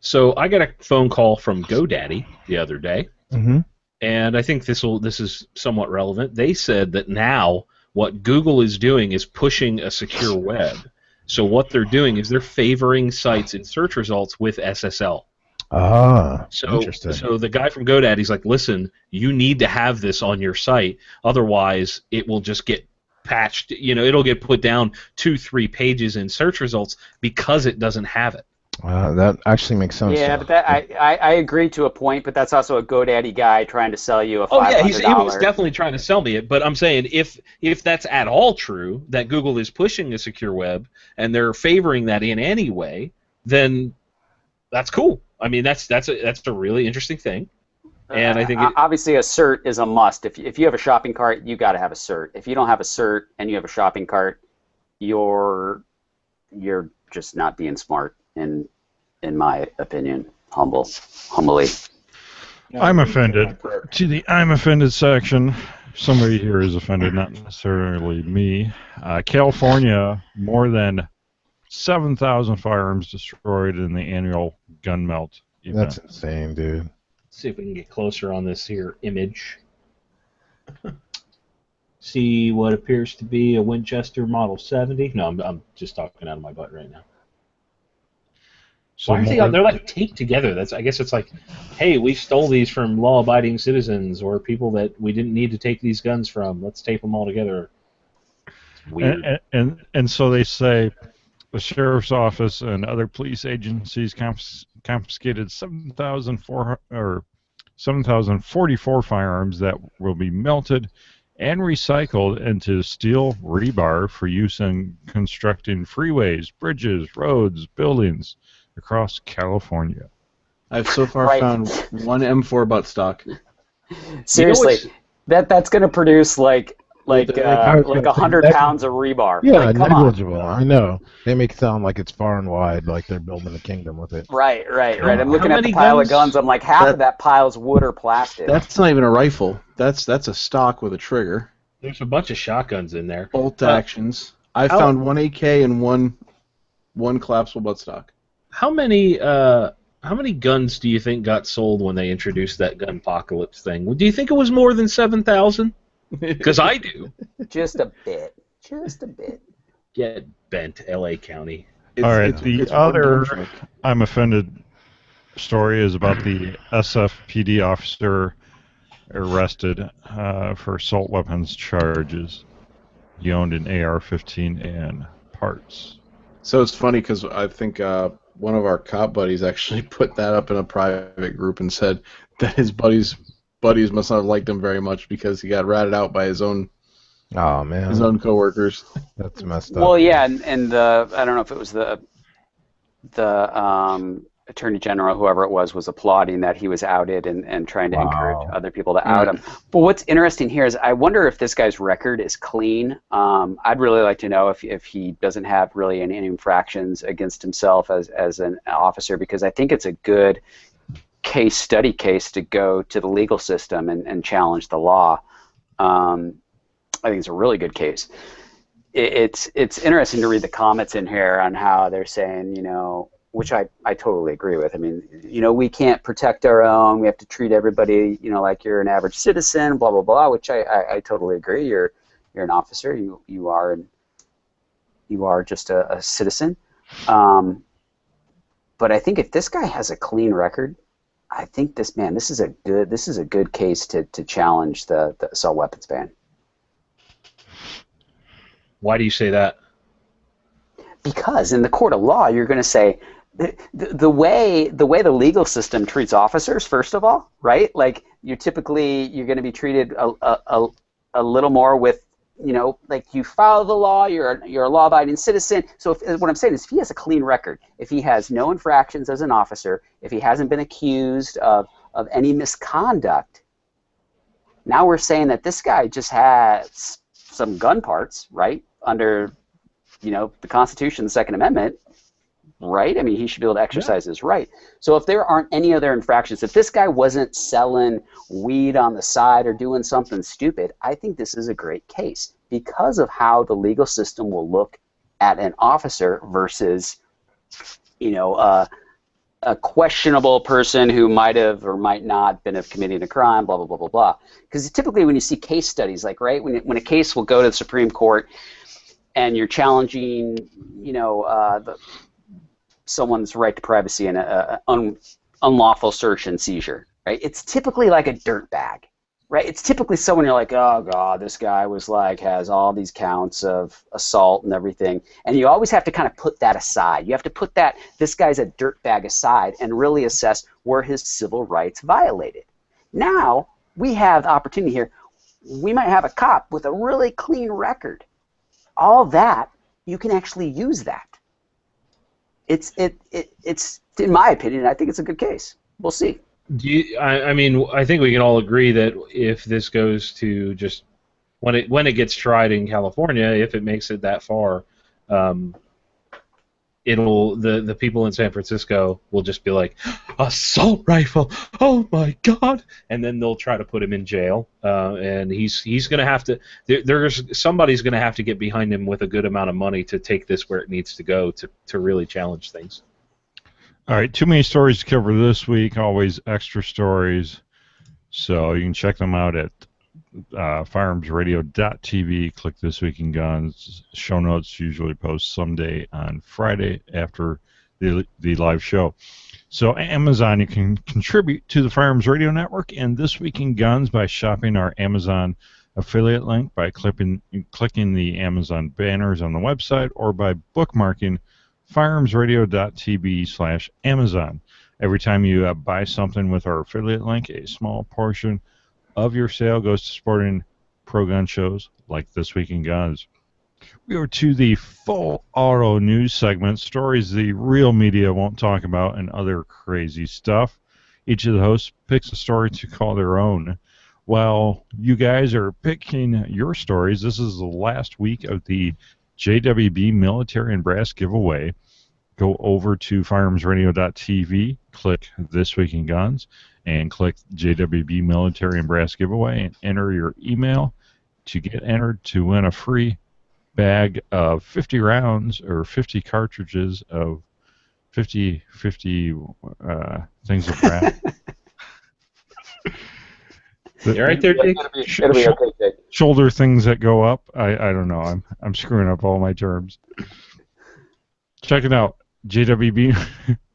So I got a phone call from GoDaddy the other day. Mm-hmm. And I think this is somewhat relevant. They said that now what Google is doing is pushing a secure web. So what they're doing is they're favoring sites in search results with SSL. Interesting. So the guy from GoDaddy's like, listen, you need to have this on your site, otherwise it will just get patched. It'll get put down 2-3 pages in search results because it doesn't have it. That actually makes sense. Yeah, but I agree to a point, but that's also a GoDaddy guy trying to sell you a $500. Oh yeah, he was definitely trying to sell me it. But I'm saying if that's at all true, that Google is pushing a secure web and they're favoring that in any way, then that's cool. I mean, that's a really interesting thing. And I think obviously a cert is a must. If you have a shopping cart, you got to have a cert. If you don't have a cert and you have a shopping cart, you're just not being smart. In my opinion, humbly. I'm offended. To the I'm offended section, somebody here is offended, not necessarily me. California, more than 7,000 firearms destroyed in the annual gun melt event. That's insane, dude. Let's see if we can get closer on this here image. See what appears to be a Winchester Model 70. No, I'm just talking out of my butt right now. So Why are they? They're like taped together. I guess it's like, hey, we stole these from law-abiding citizens or people that we didn't need to take these guns from. Let's tape them all together. It's weird. And so they say the sheriff's office and other police agencies confiscated 7,044 firearms that will be melted and recycled into steel rebar for use in constructing freeways, bridges, roads, buildings across California. I've so far found one M4 buttstock. Seriously, that's going to produce like 100 pounds of rebar. Yeah, like, negligible. I know. They make it sound like it's far and wide, like they're building a kingdom with it. Right. I'm looking at the pile of guns. I'm like, half of that pile is wood or plastic. That's not even a rifle. That's a stock with a trigger. There's a bunch of shotguns in there. Bolt actions. I found one AK and one collapsible buttstock. How many guns do you think got sold when they introduced that gun apocalypse thing? Do you think it was more than 7,000? Because I do. Just a bit. Get bent, L.A. County. All right, the other I'm offended story is about the SFPD officer arrested for assault weapons charges. He owned an AR-15 and parts. So it's funny because I think one of our cop buddies actually put that up in a private group and said that his buddies must not have liked him very much because he got ratted out by his own coworkers. That's messed up. Well, yeah, and I don't know if it was the Attorney General, whoever it was applauding that he was outed and trying to encourage other people to out him. But what's interesting here is I wonder if this guy's record is clean. I'd really like to know if he doesn't have really any infractions against himself as an officer, because I think it's a good case to go to the legal system and challenge the law. I think it's a really good case. It's interesting to read the comments in here on how they're saying, which I totally agree with. I mean, we can't protect our own. We have to treat everybody, like you're an average citizen, blah, blah, blah, which I totally agree. You're an officer. You are just a citizen. But I think if this guy has a clean record, I think this is a good case to challenge the assault weapons ban. Why do you say that? Because in the court of law, you're going to say the way the legal system treats officers, first of all, right? Like you're going to be treated a little more with, like you follow the law, you're a law-abiding citizen. So what I'm saying is if he has a clean record, if he has no infractions as an officer, if he hasn't been accused of any misconduct, now we're saying that this guy just has some gun parts, right, under the Constitution, the Second Amendment, right? I mean, he should be able to exercise his right. So if there aren't any other infractions, if this guy wasn't selling weed on the side or doing something stupid, I think this is a great case because of how the legal system will look at an officer versus, a questionable person who might have or might not been committing a crime, blah, blah, blah, blah, blah. Because typically when you see case studies, like, right, when a case will go to the Supreme Court and you're challenging, someone's right to privacy and an unlawful search and seizure, right? It's typically like a dirtbag, right? It's typically someone you're like, oh God, this guy has all these counts of assault and everything, and you always have to kind of put that aside. You have to put this guy's a dirtbag aside and really assess where his civil rights violated. Now we have the opportunity here. We might have a cop with a really clean record. All that, you can actually use that. It's in my opinion, I think it's a good case. We'll see. I think we can all agree that if this goes to just when it gets tried in California, if it makes it that far, the people in San Francisco will just be like, assault rifle, oh my God, and then they'll try to put him in jail, and he's gonna have to. Somebody's gonna have to get behind him with a good amount of money to take this where it needs to go to really challenge things. All right, too many stories to cover this week. Always extra stories, so you can check them out at firearmsradio.tv. Click This Week in Guns. Show notes usually post someday on Friday after the live show. So Amazon, you can contribute to the Firearms Radio Network and This Week in Guns by shopping our Amazon affiliate link, by clicking the Amazon banners on the website, or by bookmarking firearmsradio.tv/Amazon. Every time you buy something with our affiliate link, a small portion of your sale goes to supporting pro-gun shows like This Week in Guns. We go to the full auto news segment, stories the real media won't talk about and other crazy stuff. Each of the hosts picks a story to call their own. While you guys are picking your stories, this is the last week of the JWB Military and Brass giveaway. Go over to firearmsradio.tv, click This Week in Guns, and click JWB Military and Brass giveaway, and enter your email to get entered to win a free bag of 50 rounds or 50 cartridges of 50 things of brass. You're right there, Jake. It'll be okay, Jake. Shoulder things that go up. I don't know. I'm screwing up all my terms. Check it out. JWB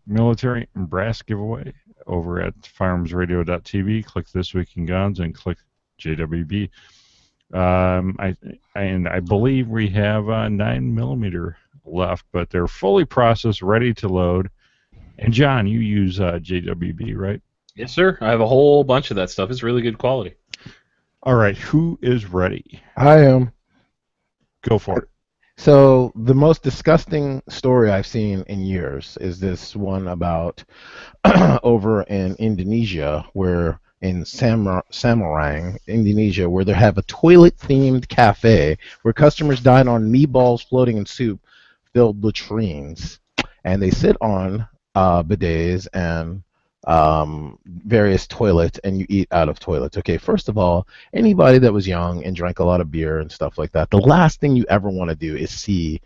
Military and Brass giveaway over at firearmsradio.tv. Click This Week in Guns and click JWB. I believe we have 9mm left, but they're fully processed, ready to load. And John, you use JWB, right? Yes, sir. I have a whole bunch of that stuff. It's really good quality. All right, who is ready? I am. Go for it. So the most disgusting story I've seen in years is this one about over in Indonesia, where in Samarang, Indonesia, where they have a toilet-themed cafe where customers dine on meatballs floating in soup-filled latrines, and they sit on bidets and various toilets, and you eat out of toilets. Okay, first of all, anybody that was young and drank a lot of beer and stuff like that, the last thing you ever want to do is see.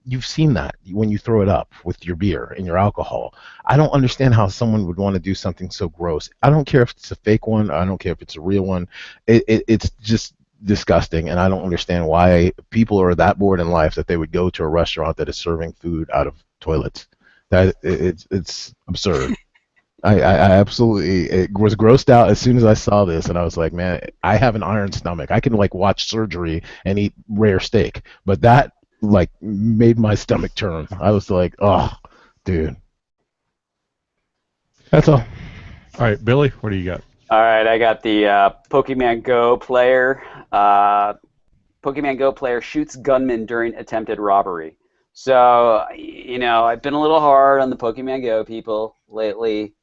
You've seen that when you throw it up with your beer and your alcohol. I don't understand how someone would want to do something so gross. I don't care if it's a fake one. I don't care if it's a real one. It's just disgusting, and I don't understand why people are that bored in life that they would go to a restaurant that is serving food out of toilets. It's absurd. I absolutely was grossed out as soon as I saw this, and I was like, man, I have an iron stomach. I can like watch surgery and eat rare steak, but that like made my stomach turn. I was like, oh, dude. That's all. All right, Billy, what do you got? All right, I got the Pokemon Go player. Pokemon Go player shoots gunman during attempted robbery. So, you know, I've been a little hard on the Pokemon Go people lately.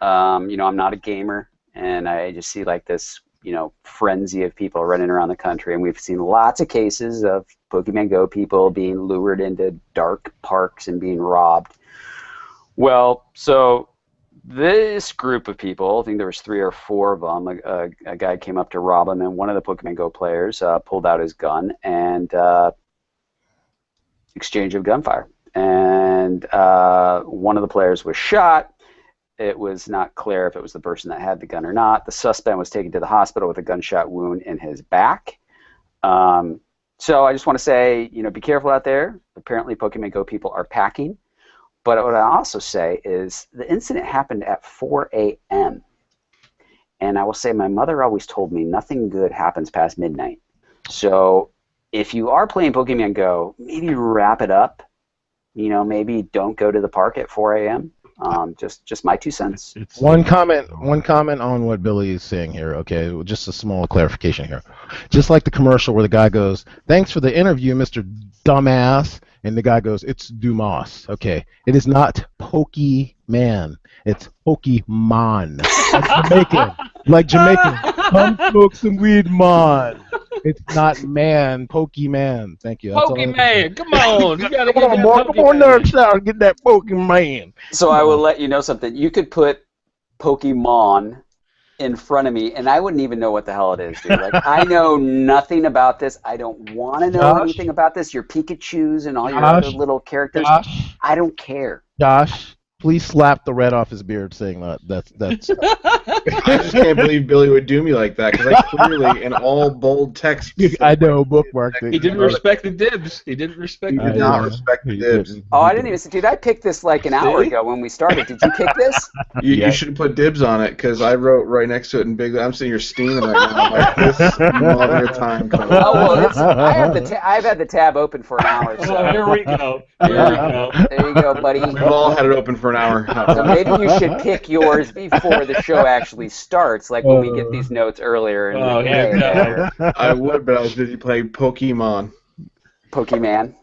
You know, I'm not a gamer, and I just see like this, you know, frenzy of people running around the country, and we've seen lots of cases of Pokemon Go people being lured into dark parks and being robbed. Well, so this group of people, I think there was 3 or 4 of them, a guy came up to rob him, and one of the Pokemon Go players pulled out his gun and exchange of gunfire. And one of the players was shot. It was not clear if it was the person that had the gun or not. The suspect was taken to the hospital with a gunshot wound in his back. So I just want to say, you know, be careful out there. Apparently Pokemon Go people are packing. But what I also say is the incident happened at 4 a.m. And I will say my mother always told me nothing good happens past midnight. So if you are playing Pokemon Go, maybe wrap it up. You know, maybe don't go to the park at 4 a.m. Just my 2 cents. One comment on what Billy is saying here. Okay, just a small clarification here. Just like the commercial where the guy goes, "Thanks for the interview, Mr. Dumbass," and the guy goes, "It's Dumas." Okay, it is not Pokemon. It's Pokemon. Like Jamaican. Come smoke some weed, man. It's not man, Pokemon. Thank you. Pokemon, come on. You gotta come on, boy. Come on there, South. Get that Pokemon. So I will let you know something. You could put Pokemon in front of me, and I wouldn't even know what the hell it is, dude. Like, I know nothing about this. I don't want to know anything about this. Your Pikachus and all your other little characters. I don't care. Josh, Please slap the red off his beard saying that. That's I just can't believe Billy would do me like that, because I clearly, in all bold text, I know, bookmarked it. He didn't respect the dibs. He didn't respect He the did dibs. not respect the dibs. Oh, I didn't even see. Dude, I picked this like an hour ago when we started. Did you pick this? You should have put dibs on it, because I wrote right next to it in big. I'm sitting here steaming right now. I'm like, this mother time coming. Oh well, I've had the tab open for an hour. So Oh, here we go. Here we go. there you go, buddy. We've all had it open for an hour. So maybe you should pick yours before the show actually starts, like when we get these notes earlier. Oh, yeah, no. I would, but I was busy playing Pokemon. Pokemon.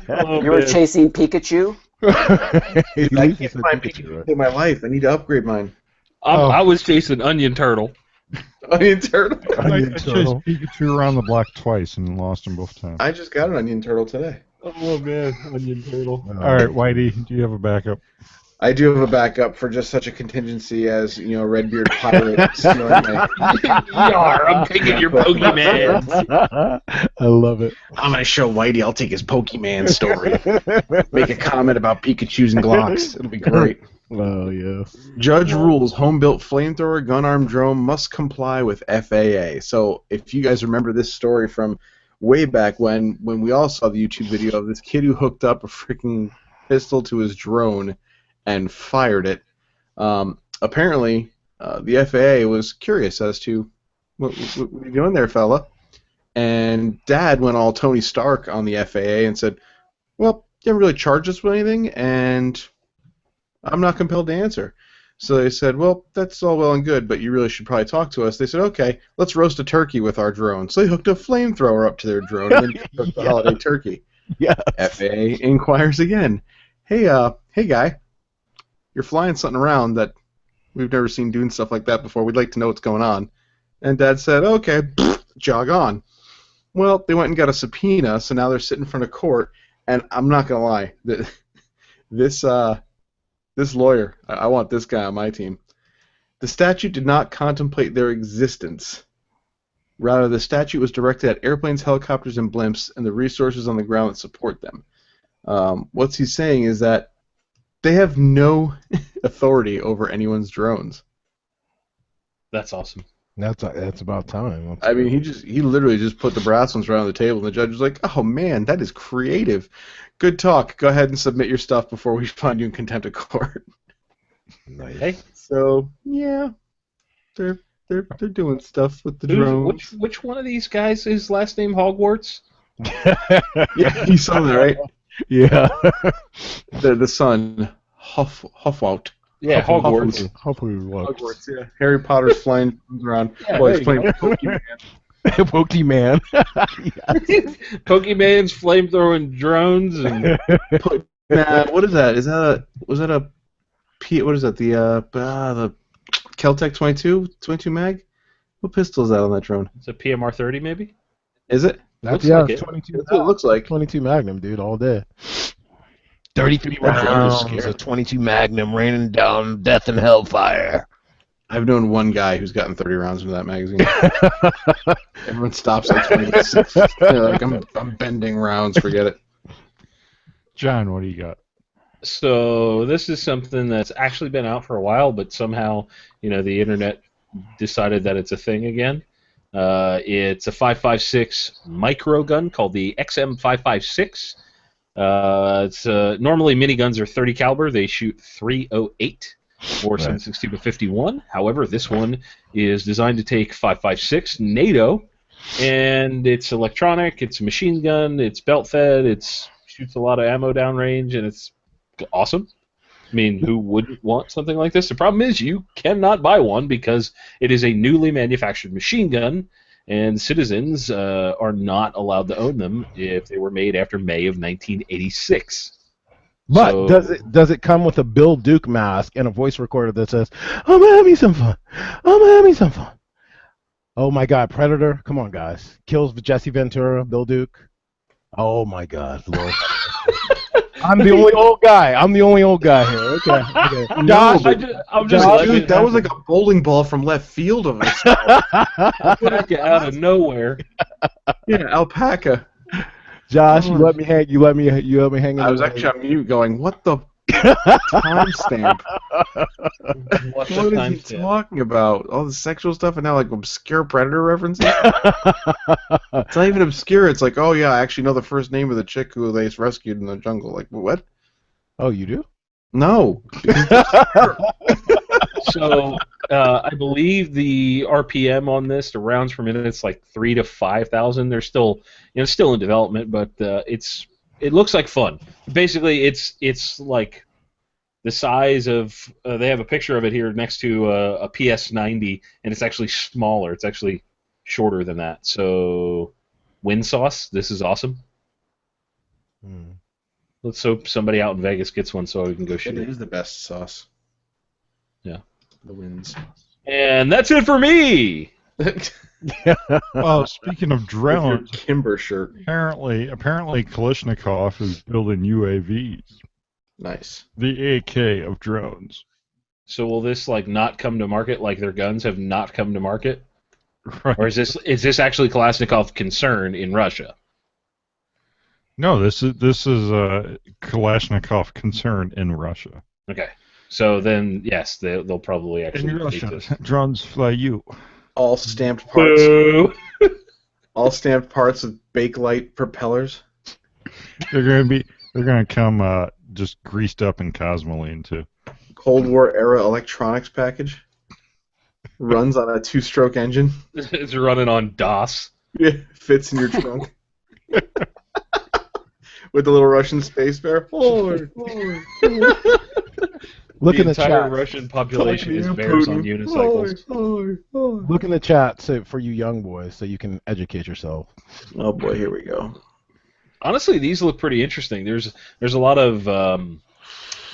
Oh, You were man. chasing Pikachu? I can't find Pikachu in my life. I need to upgrade mine. I was chasing Onion Turtle. Onion turtle. I chased Pikachu around the block twice and lost him both times. I just got an onion turtle today. Oh, man. Onion Turtle. All right, Whitey, do you have a backup? I do have a backup for just such a contingency as, Redbeard Pirate stealing my... Yar, I'm taking your Pokemon. I love it. I'm going to show Whitey I'll take his Pokemon story. Make a comment about Pikachus and Glocks. It'll be great. Oh, yes. Judge rules home-built flamethrower gun-armed drone must comply with FAA. So if you guys remember this story from way back when we all saw the YouTube video of this kid who hooked up a freaking pistol to his drone and fired it, apparently the FAA was curious as to what are you doing there, fella? And Dad went all Tony Stark on the FAA and said, well, you haven't really charged us with anything, and I'm not compelled to answer. So they said, well, that's all well and good, but you really should probably talk to us. They said, okay, let's roast a turkey with our drone. So they hooked a flamethrower up to their drone and then cooked the holiday turkey. Yeah. FAA inquires again. Hey guy, you're flying something around that we've never seen doing stuff like that before. We'd like to know what's going on. And Dad said, okay, jog on. Well, they went and got a subpoena, so now they're sitting in front of court, and I'm not going to lie. This lawyer, I want this guy on my team. The statute did not contemplate their existence. Rather, the statute was directed at airplanes, helicopters, and blimps, and the resources on the ground that support them. What he's saying is that they have no authority over anyone's drones. That's awesome. That's about time. I mean, he literally just put the brass ones around the table, and the judge was like, "Oh man, that is creative. Good talk. Go ahead and submit your stuff before we find you in contempt of court." Nice. Hey, So yeah, they're doing stuff with the drones. which one of these guys is last name Hogwarts? Yeah, you saw that, right? Yeah. The son, Huffwout. Yeah, Hogwarts. Hopefully it works. Hogwarts, yeah. Harry Potter's flying around. Yeah, Well, he's there playing Pokemon. Pokemon. Pokemon's flamethrowing drones and What is that? Was that a what is that? The Keltec 22 mag? What pistol is that on that drone? it's a PMR 30 maybe. Is it? Looks Yeah, like it. 22. That's what it looks like. 22 Magnum, dude, all day. 33 That drone is rounds, scary. a 22 Magnum raining down death and hellfire. I've known one guy who's gotten 30 rounds into that magazine. Everyone stops at 26. They're like, I'm bending rounds. Forget it. John, what do you got? So this is something that's actually been out for a while, but somehow the internet decided that it's a thing again. It's a 5.56 micro gun called the XM556. It's normally miniguns are 30 caliber. They shoot 308 or 7.62 51. However, this one is designed to take 5.56 NATO, and it's electronic. It's a machine gun. It's belt fed. It shoots a lot of ammo downrange, and it's awesome. I mean, who wouldn't want something like this? The problem is you cannot buy one because it is a newly manufactured machine gun, and citizens are not allowed to own them if they were made after May of 1986. But So- does it come with a Bill Duke mask and a voice recorder that says, "I'm having some fun. I'm having some fun." Oh my God, Predator! Come on, guys. Kills Jesse Ventura, Bill Duke. Oh my God, Lord. I'm the only old guy. I'm the only old guy here. Okay. Josh, I'm just Josh, Dude, that was like a bowling ball from left field of us. alpaca out of nowhere. Yeah, alpaca. Josh, you let me hang. You let me hang. I was actually on mute going, what the? Timestamp. What's the What is he timestamp? talking about? All the sexual stuff and now like obscure Predator references? It's not even obscure. It's like, oh yeah, I actually know the first name of the chick who they rescued in the jungle. Like, what? Oh, you do? No. So I believe the RPM on this, the rounds per minute, it's like 3,000 to 5,000. They're still, still in development, but it looks like fun. Basically, it's like the size of. They have a picture of it here next to a PS90, and it's actually smaller. It's actually shorter than that. So, wind sauce. This is awesome. Let's hope somebody out in Vegas gets one so we can go shoot It it. is the best sauce. Yeah. The wind sauce. And that's it for me. Well, speaking of drones, Kimber shirt. apparently Kalashnikov is building UAVs. Nice. The AK of drones. So will this not come to market like their guns have not come to market? Right. Or is this actually Kalashnikov concern in Russia? No, this is a Kalashnikov concern in Russia. Okay. So then, yes, they'll probably actually In take Russia, this. drones fly you. All stamped parts. Boo! All stamped parts with Bakelite propellers. They're gonna come just greased up in Cosmoline too. Cold War era electronics package. Runs on a 2-stroke engine. It's running on DOS. Yeah, fits in your trunk. With the little Russian space bear. Look The in the entire chat. Russian population is Putin. bears on unicycles. Look in the chat for you young boys so you can educate yourself. Oh boy, here we go. Honestly, these look pretty interesting. There's a lot of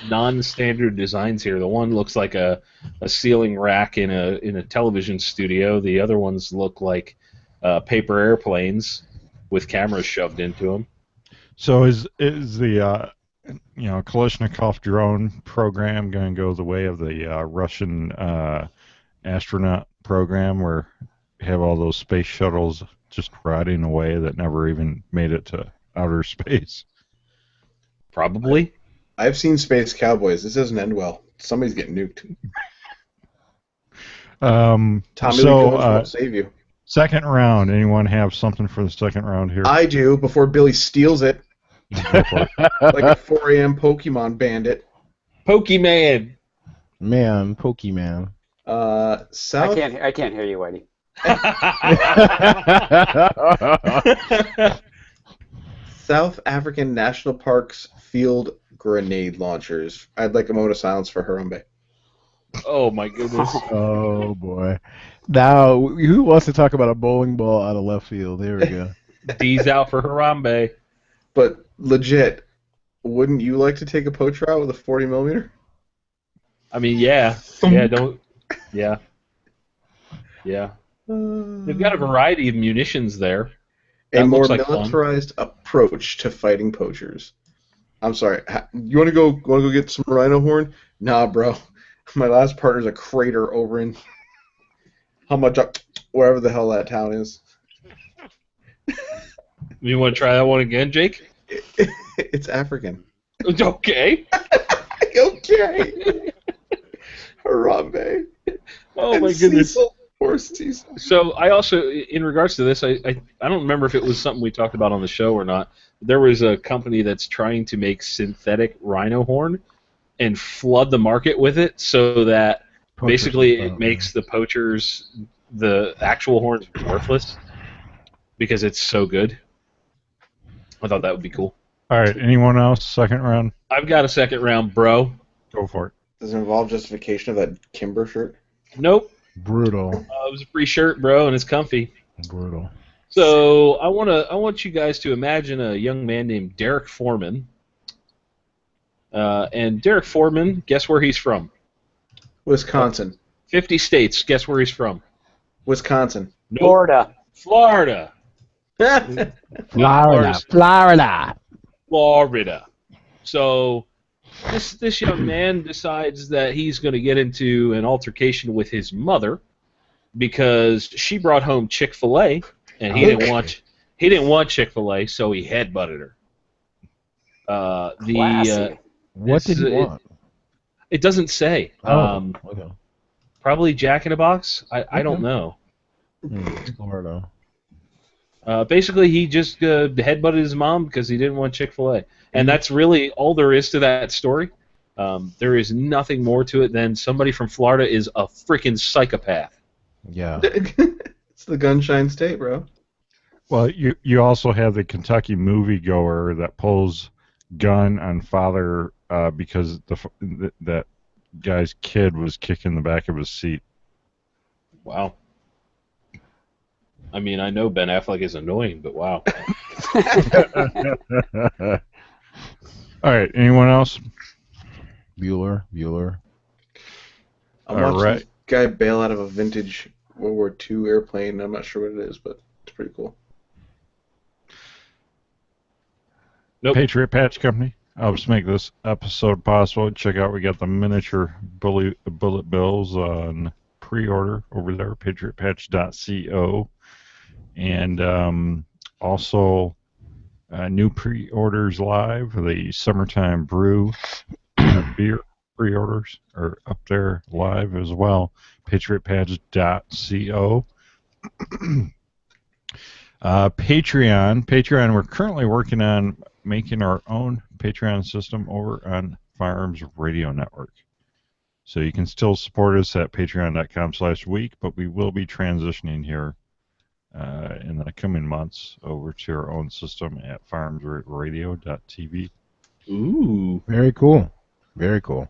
non-standard designs here. The one looks like a ceiling rack in a television studio. The other ones look like paper airplanes with cameras shoved into them. So is the Kalashnikov drone program going to go the way of the Russian astronaut program, where you have all those space shuttles just rotting away that never even made it to outer space? Probably. I've seen Space Cowboys. This doesn't end well. Somebody's getting nuked. Tommy Lee Jones won't save you. Second round. Anyone have something for the second round here? I do, before Billy steals it. Like a 4 a.m. Pokemon bandit. Pokemon. Man, Pokemon. South I can't hear you, Whitey. South African National Park's field grenade launchers. I'd like a moment of silence for Harambe. Oh my goodness. Oh boy. Now, who wants to talk about a bowling ball out of left field? There we go. D's out for Harambe. But legit, wouldn't you like to take a poacher out with a 40 millimeter? I mean, yeah. Yeah. They've got a variety of munitions there. A That more looks like fun. militarized approach to fighting poachers. I'm sorry. You want to go get some rhino horn? Nah, bro. My last partner's a crater over in wherever the hell that town is. You want to try that one again, Jake? It's African. Okay. Okay. Harambe. Oh And my goodness. Cecil. Poor Cecil. So I also, in regards to this, I don't remember if it was something we talked about on the show or not. There was a company that's trying to make synthetic rhino horn and flood the market with it so that basically it makes the poachers, the actual horns, worthless because it's so good. I thought that would be cool. All right. Anyone else? Second round. I've got a second round, bro. Go for it. Does it involve justification of that Kimber shirt? Nope. Brutal. It was a free shirt, bro, and it's comfy. Brutal. So I want you guys to imagine a young man named Derek Foreman. And Derek Foreman, guess where he's from? Wisconsin. 50 states. Guess where he's from? Wisconsin. Nope. Florida. Florida. Florida. So this young man decides that he's going to get into an altercation with his mother because she brought home Chick-fil-A and he didn't want Chick-fil-A, so he headbutted her. Classy. What did he want? It doesn't say. Oh, okay. Probably Jack in a Box. I don't know. Florida. Basically, he just headbutted his mom because he didn't want Chick-fil-A. And that's really all there is to that story. There is nothing more to it than somebody from Florida is a freaking psychopath. Yeah. It's the Gunshine State, bro. Well, you also have the Kentucky moviegoer that pulls gun on father because that guy's kid was kicking the back of his seat. Wow. I mean, I know Ben Affleck is annoying, but wow. All right, anyone else? Bueller. I'm watching this guy bail out of a vintage World War II airplane. I'm not sure what it is, but it's pretty cool. Nope. Patriot Patch Company helps make this episode possible. Check out, we got the miniature bullet bills on pre-order over there, patriotpatch.co. And also new pre-orders live. The Summertime Brew beer pre-orders are up there live as well, patriotpatch.co. Patreon, we're currently working on making our own Patreon system over on Firearms Radio Network. So you can still support us at patreon.com/week, but we will be transitioning here in the coming months over to our own system at firearmsradio.tv. Ooh. Very cool. Very cool.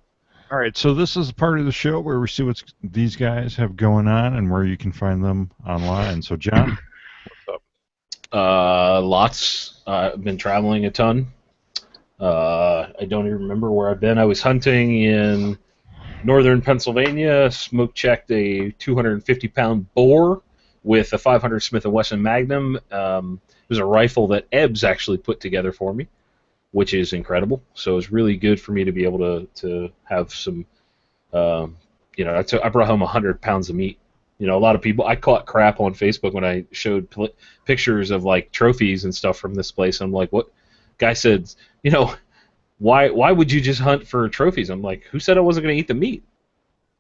All right, so this is a part of the show where we see what these guys have going on and where you can find them online. So, John, what's up? Lots. I've been traveling a ton. I don't even remember where I've been. I was hunting in northern Pennsylvania, smoke checked a 250-pound boar with a 500 Smith & Wesson Magnum. It was a rifle that Ebbs actually put together for me, which is incredible. So it was really good for me to be able to have some, I brought home 100 pounds of meat. You know, a lot of people, I caught crap on Facebook when I showed pictures of, like, trophies and stuff from this place. I'm like, what? Guy said, why would you just hunt for trophies? I'm like, who said I wasn't going to eat the meat?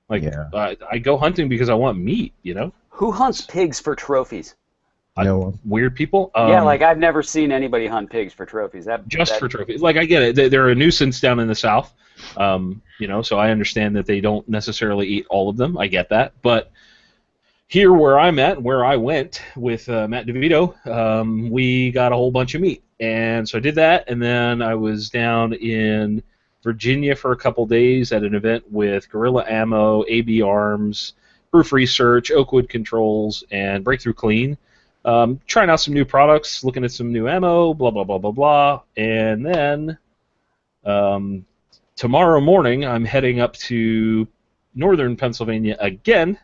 Like, yeah. I go hunting because I want meat, Who hunts pigs for trophies? No one. Weird people. Yeah, like I've never seen anybody hunt pigs for trophies. For trophies. Like, I get it. They're a nuisance down in the South. So I understand that they don't necessarily eat all of them. I get that. But here where I'm at, where I went with Matt DeVito, we got a whole bunch of meat. And so I did that, and then I was down in Virginia for a couple days at an event with Guerrilla Ammo, AB Arms, Proof Research, Oakwood Controls, and Breakthrough Clean. Trying out some new products, looking at some new ammo, blah, blah, blah, blah, blah. And then tomorrow morning I'm heading up to northern Pennsylvania again,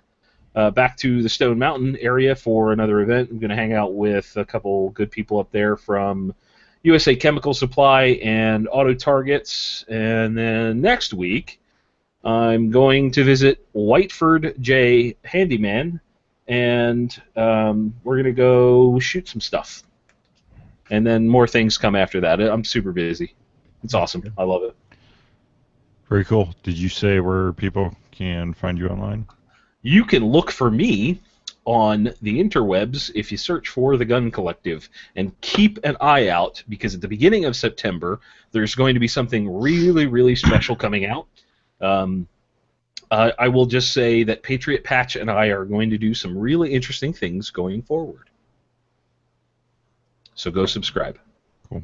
back to the Stone Mountain area for another event. I'm going to hang out with a couple good people up there from USA Chemical Supply and Auto Targets. And then next week I'm going to visit Whiteford J. Handyman, and we're going to go shoot some stuff. And then more things come after that. I'm super busy. It's awesome. I love it. Very cool. Did you say where people can find you online? You can look for me on the interwebs if you search for The Gun Collective. And keep an eye out, because at the beginning of September, there's going to be something really, really special coming out. I will just say that Patriot Patch and I are going to do some really interesting things going forward. So go subscribe. Cool.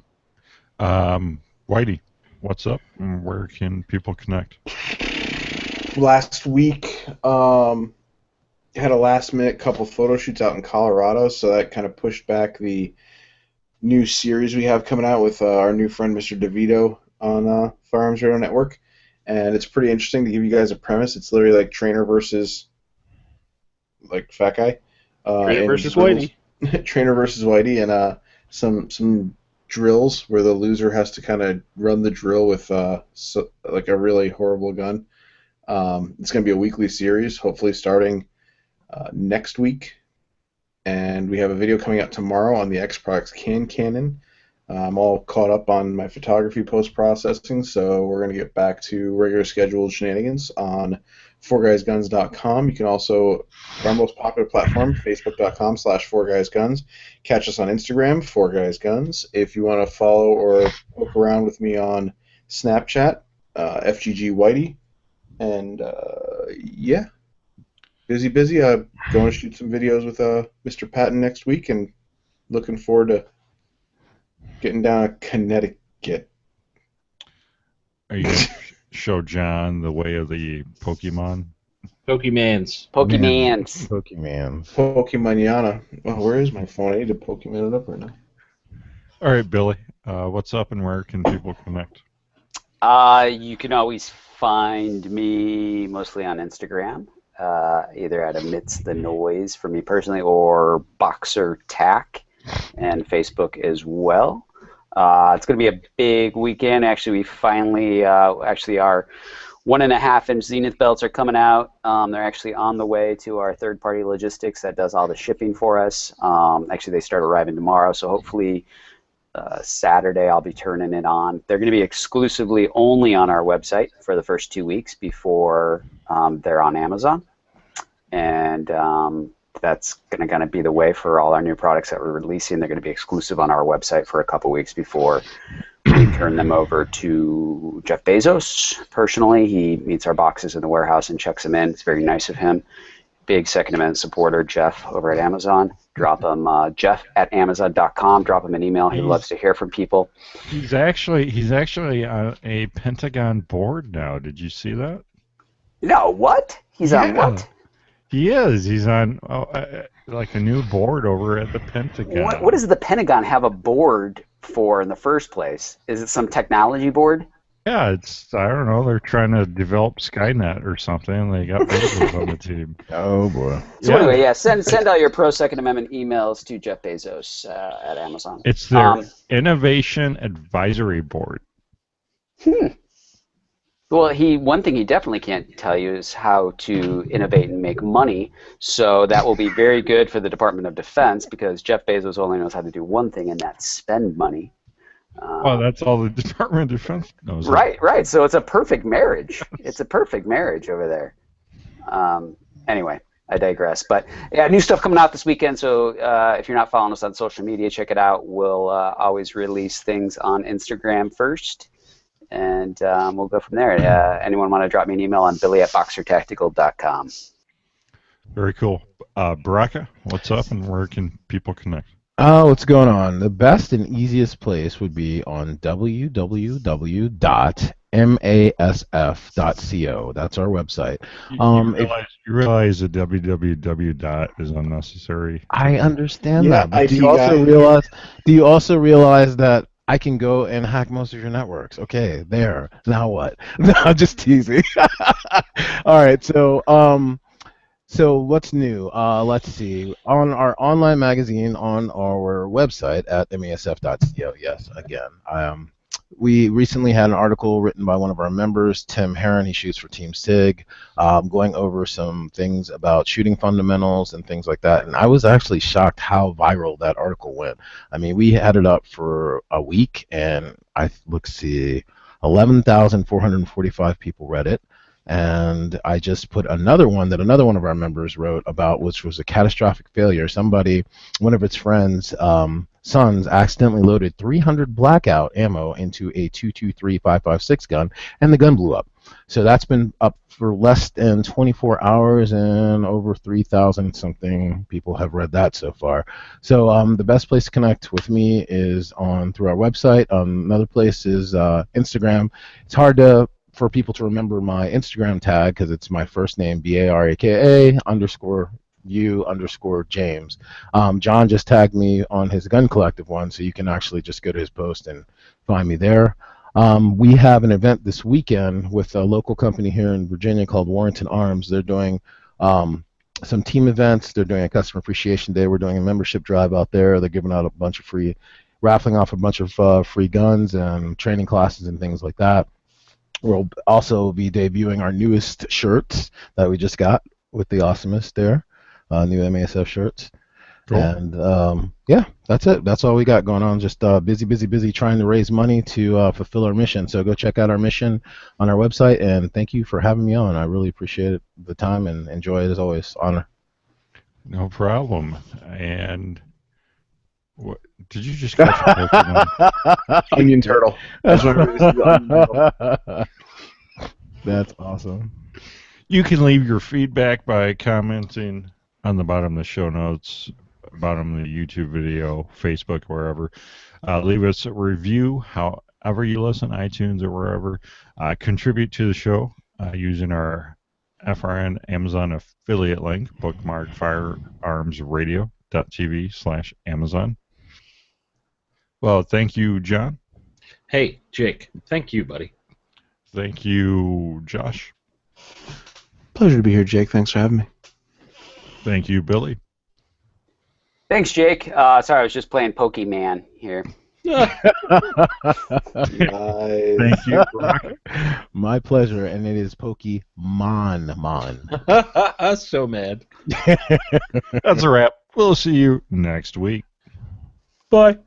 Whitey, what's up? And where can people connect? Last week, had a last-minute couple photo shoots out in Colorado, so that kind of pushed back the new series we have coming out with our new friend Mr. DeVito on Firearms Radio Network. And it's pretty interesting to give you guys a premise. It's literally like trainer versus like fat guy. Trainer versus Whitey. Trainer versus Whitey, and some drills where the loser has to kind of run the drill with like a really horrible gun. It's going to be a weekly series, hopefully starting next week. And we have a video coming out tomorrow on the X Products Cannon. I'm all caught up on my photography post-processing, so we're going to get back to regular scheduled shenanigans on 4guysguns.com. You can also, our most popular platform, facebook.com/4guysguns. Catch us on Instagram, 4guysguns. If you want to follow or poke around with me on Snapchat, FGG Whitey. And, yeah, busy. I'm going to shoot some videos with Mr. Patton next week, and looking forward to getting down to Connecticut. Are you going to show John the way of the Pokemon? Pokemans. Pokemaniana. Oh, where is my phone? I need to Pokemon it up right now. All right, Billy. What's up and where can people connect? You can always find me mostly on Instagram, either at Amidst the Noise for me personally, or Boxer Tack, and Facebook as well. It's going to be a big weekend. Actually, we finally, our 1.5-inch Zenith belts are coming out. They're actually on the way to our third-party logistics that does all the shipping for us. Actually, they start arriving tomorrow, so hopefully Saturday I'll be turning it on. They're going to be exclusively only on our website for the first 2 weeks before they're on Amazon. And that's going to be the way for all our new products that we're releasing. They're going to be exclusive on our website for a couple weeks before we turn them over to Jeff Bezos. Personally, he meets our boxes in the warehouse and checks them in. It's very nice of him. Big Second Amendment supporter, Jeff, over at Amazon. Drop him, Jeff@Amazon.com. Drop him an email. He loves to hear from people. He's actually on a Pentagon board now. Did you see that? No, what? He's on what? He is. He's on like a new board over at the Pentagon. What does the Pentagon have a board for in the first place? Is it some technology board? Yeah, I don't know, they're trying to develop Skynet or something. They got Bezos on the team. Oh, boy. So anyway, yeah, send all your pro-Second Amendment emails to Jeff Bezos at Amazon. It's their Innovation Advisory Board. Well, one thing he definitely can't tell you is how to innovate and make money. So that will be very good for the Department of Defense, because Jeff Bezos only knows how to do one thing, and that's spend money. That's all the Department of Defense knows. Right. So it's a perfect marriage. It's a perfect marriage over there. Anyway, I digress. But yeah, new stuff coming out this weekend. So if you're not following us on social media, check it out. We'll always release things on Instagram first, and we'll go from there. Anyone want to drop me an email on billy@boxertactical.com. Very cool. Baraka, what's up and where can people connect? What's going on? The best and easiest place would be on www.masf.co. That's our website. You realize the www is unnecessary. I understand that. But do you also realize that I can go and hack most of your networks? Okay, there. Now what? No, I'm just teasing. All right, so what's new? Let's see. On our online magazine on our website at masf.co. Yes, again. We recently had an article written by one of our members, Tim Heron. He shoots for Team SIG, going over some things about shooting fundamentals and things like that. And I was actually shocked how viral that article went. I mean, we had it up for a week, and 11,445 people read it. And I just put another one that another one of our members wrote about, which was a catastrophic failure. One of its friends' sons accidentally loaded 300 blackout ammo into a 223-556 gun, and the gun blew up. So that's been up for less than 24 hours, and over 3,000 something people have read that so far. So the best place to connect with me is through our website. Another place is Instagram. It's hard for people to remember my Instagram tag because it's my first name, BARAKA_U_James. John just tagged me on his Gun Collective one, so you can actually just go to his post and find me there. We have an event this weekend with a local company here in Virginia called Warrington Arms. They're doing some team events. They're doing a customer appreciation day. We're doing a membership drive out there. They're giving out raffling off a bunch of free guns and training classes and things like that. We'll also be debuting our newest shirts that we just got with the Awesomest there, new MASF shirts. Cool. And yeah, that's it. That's all we got going on. Just busy trying to raise money to fulfill our mission. So go check out our mission on our website. And thank you for having me on. I really appreciate the time and enjoy it as always. Honor. No problem. And what did you just catch a Pokemon? Onion turtle. That's what I really see, the onion turtle. That's awesome. You can leave your feedback by commenting on the bottom of the show notes, bottom of the YouTube video, Facebook, wherever. Leave us a review, however you listen, iTunes or wherever. Contribute to the show using our FRN Amazon affiliate link, bookmark firearmsradio.tv/Amazon. Well, thank you, John. Hey, Jake. Thank you, buddy. Thank you, Josh. Pleasure to be here, Jake. Thanks for having me. Thank you, Billy. Thanks, Jake. Sorry, I was just playing Pokemon here. Nice. Thank you, Brock. My pleasure, and it is Pokemon. So mad. That's a wrap. We'll see you next week. Bye.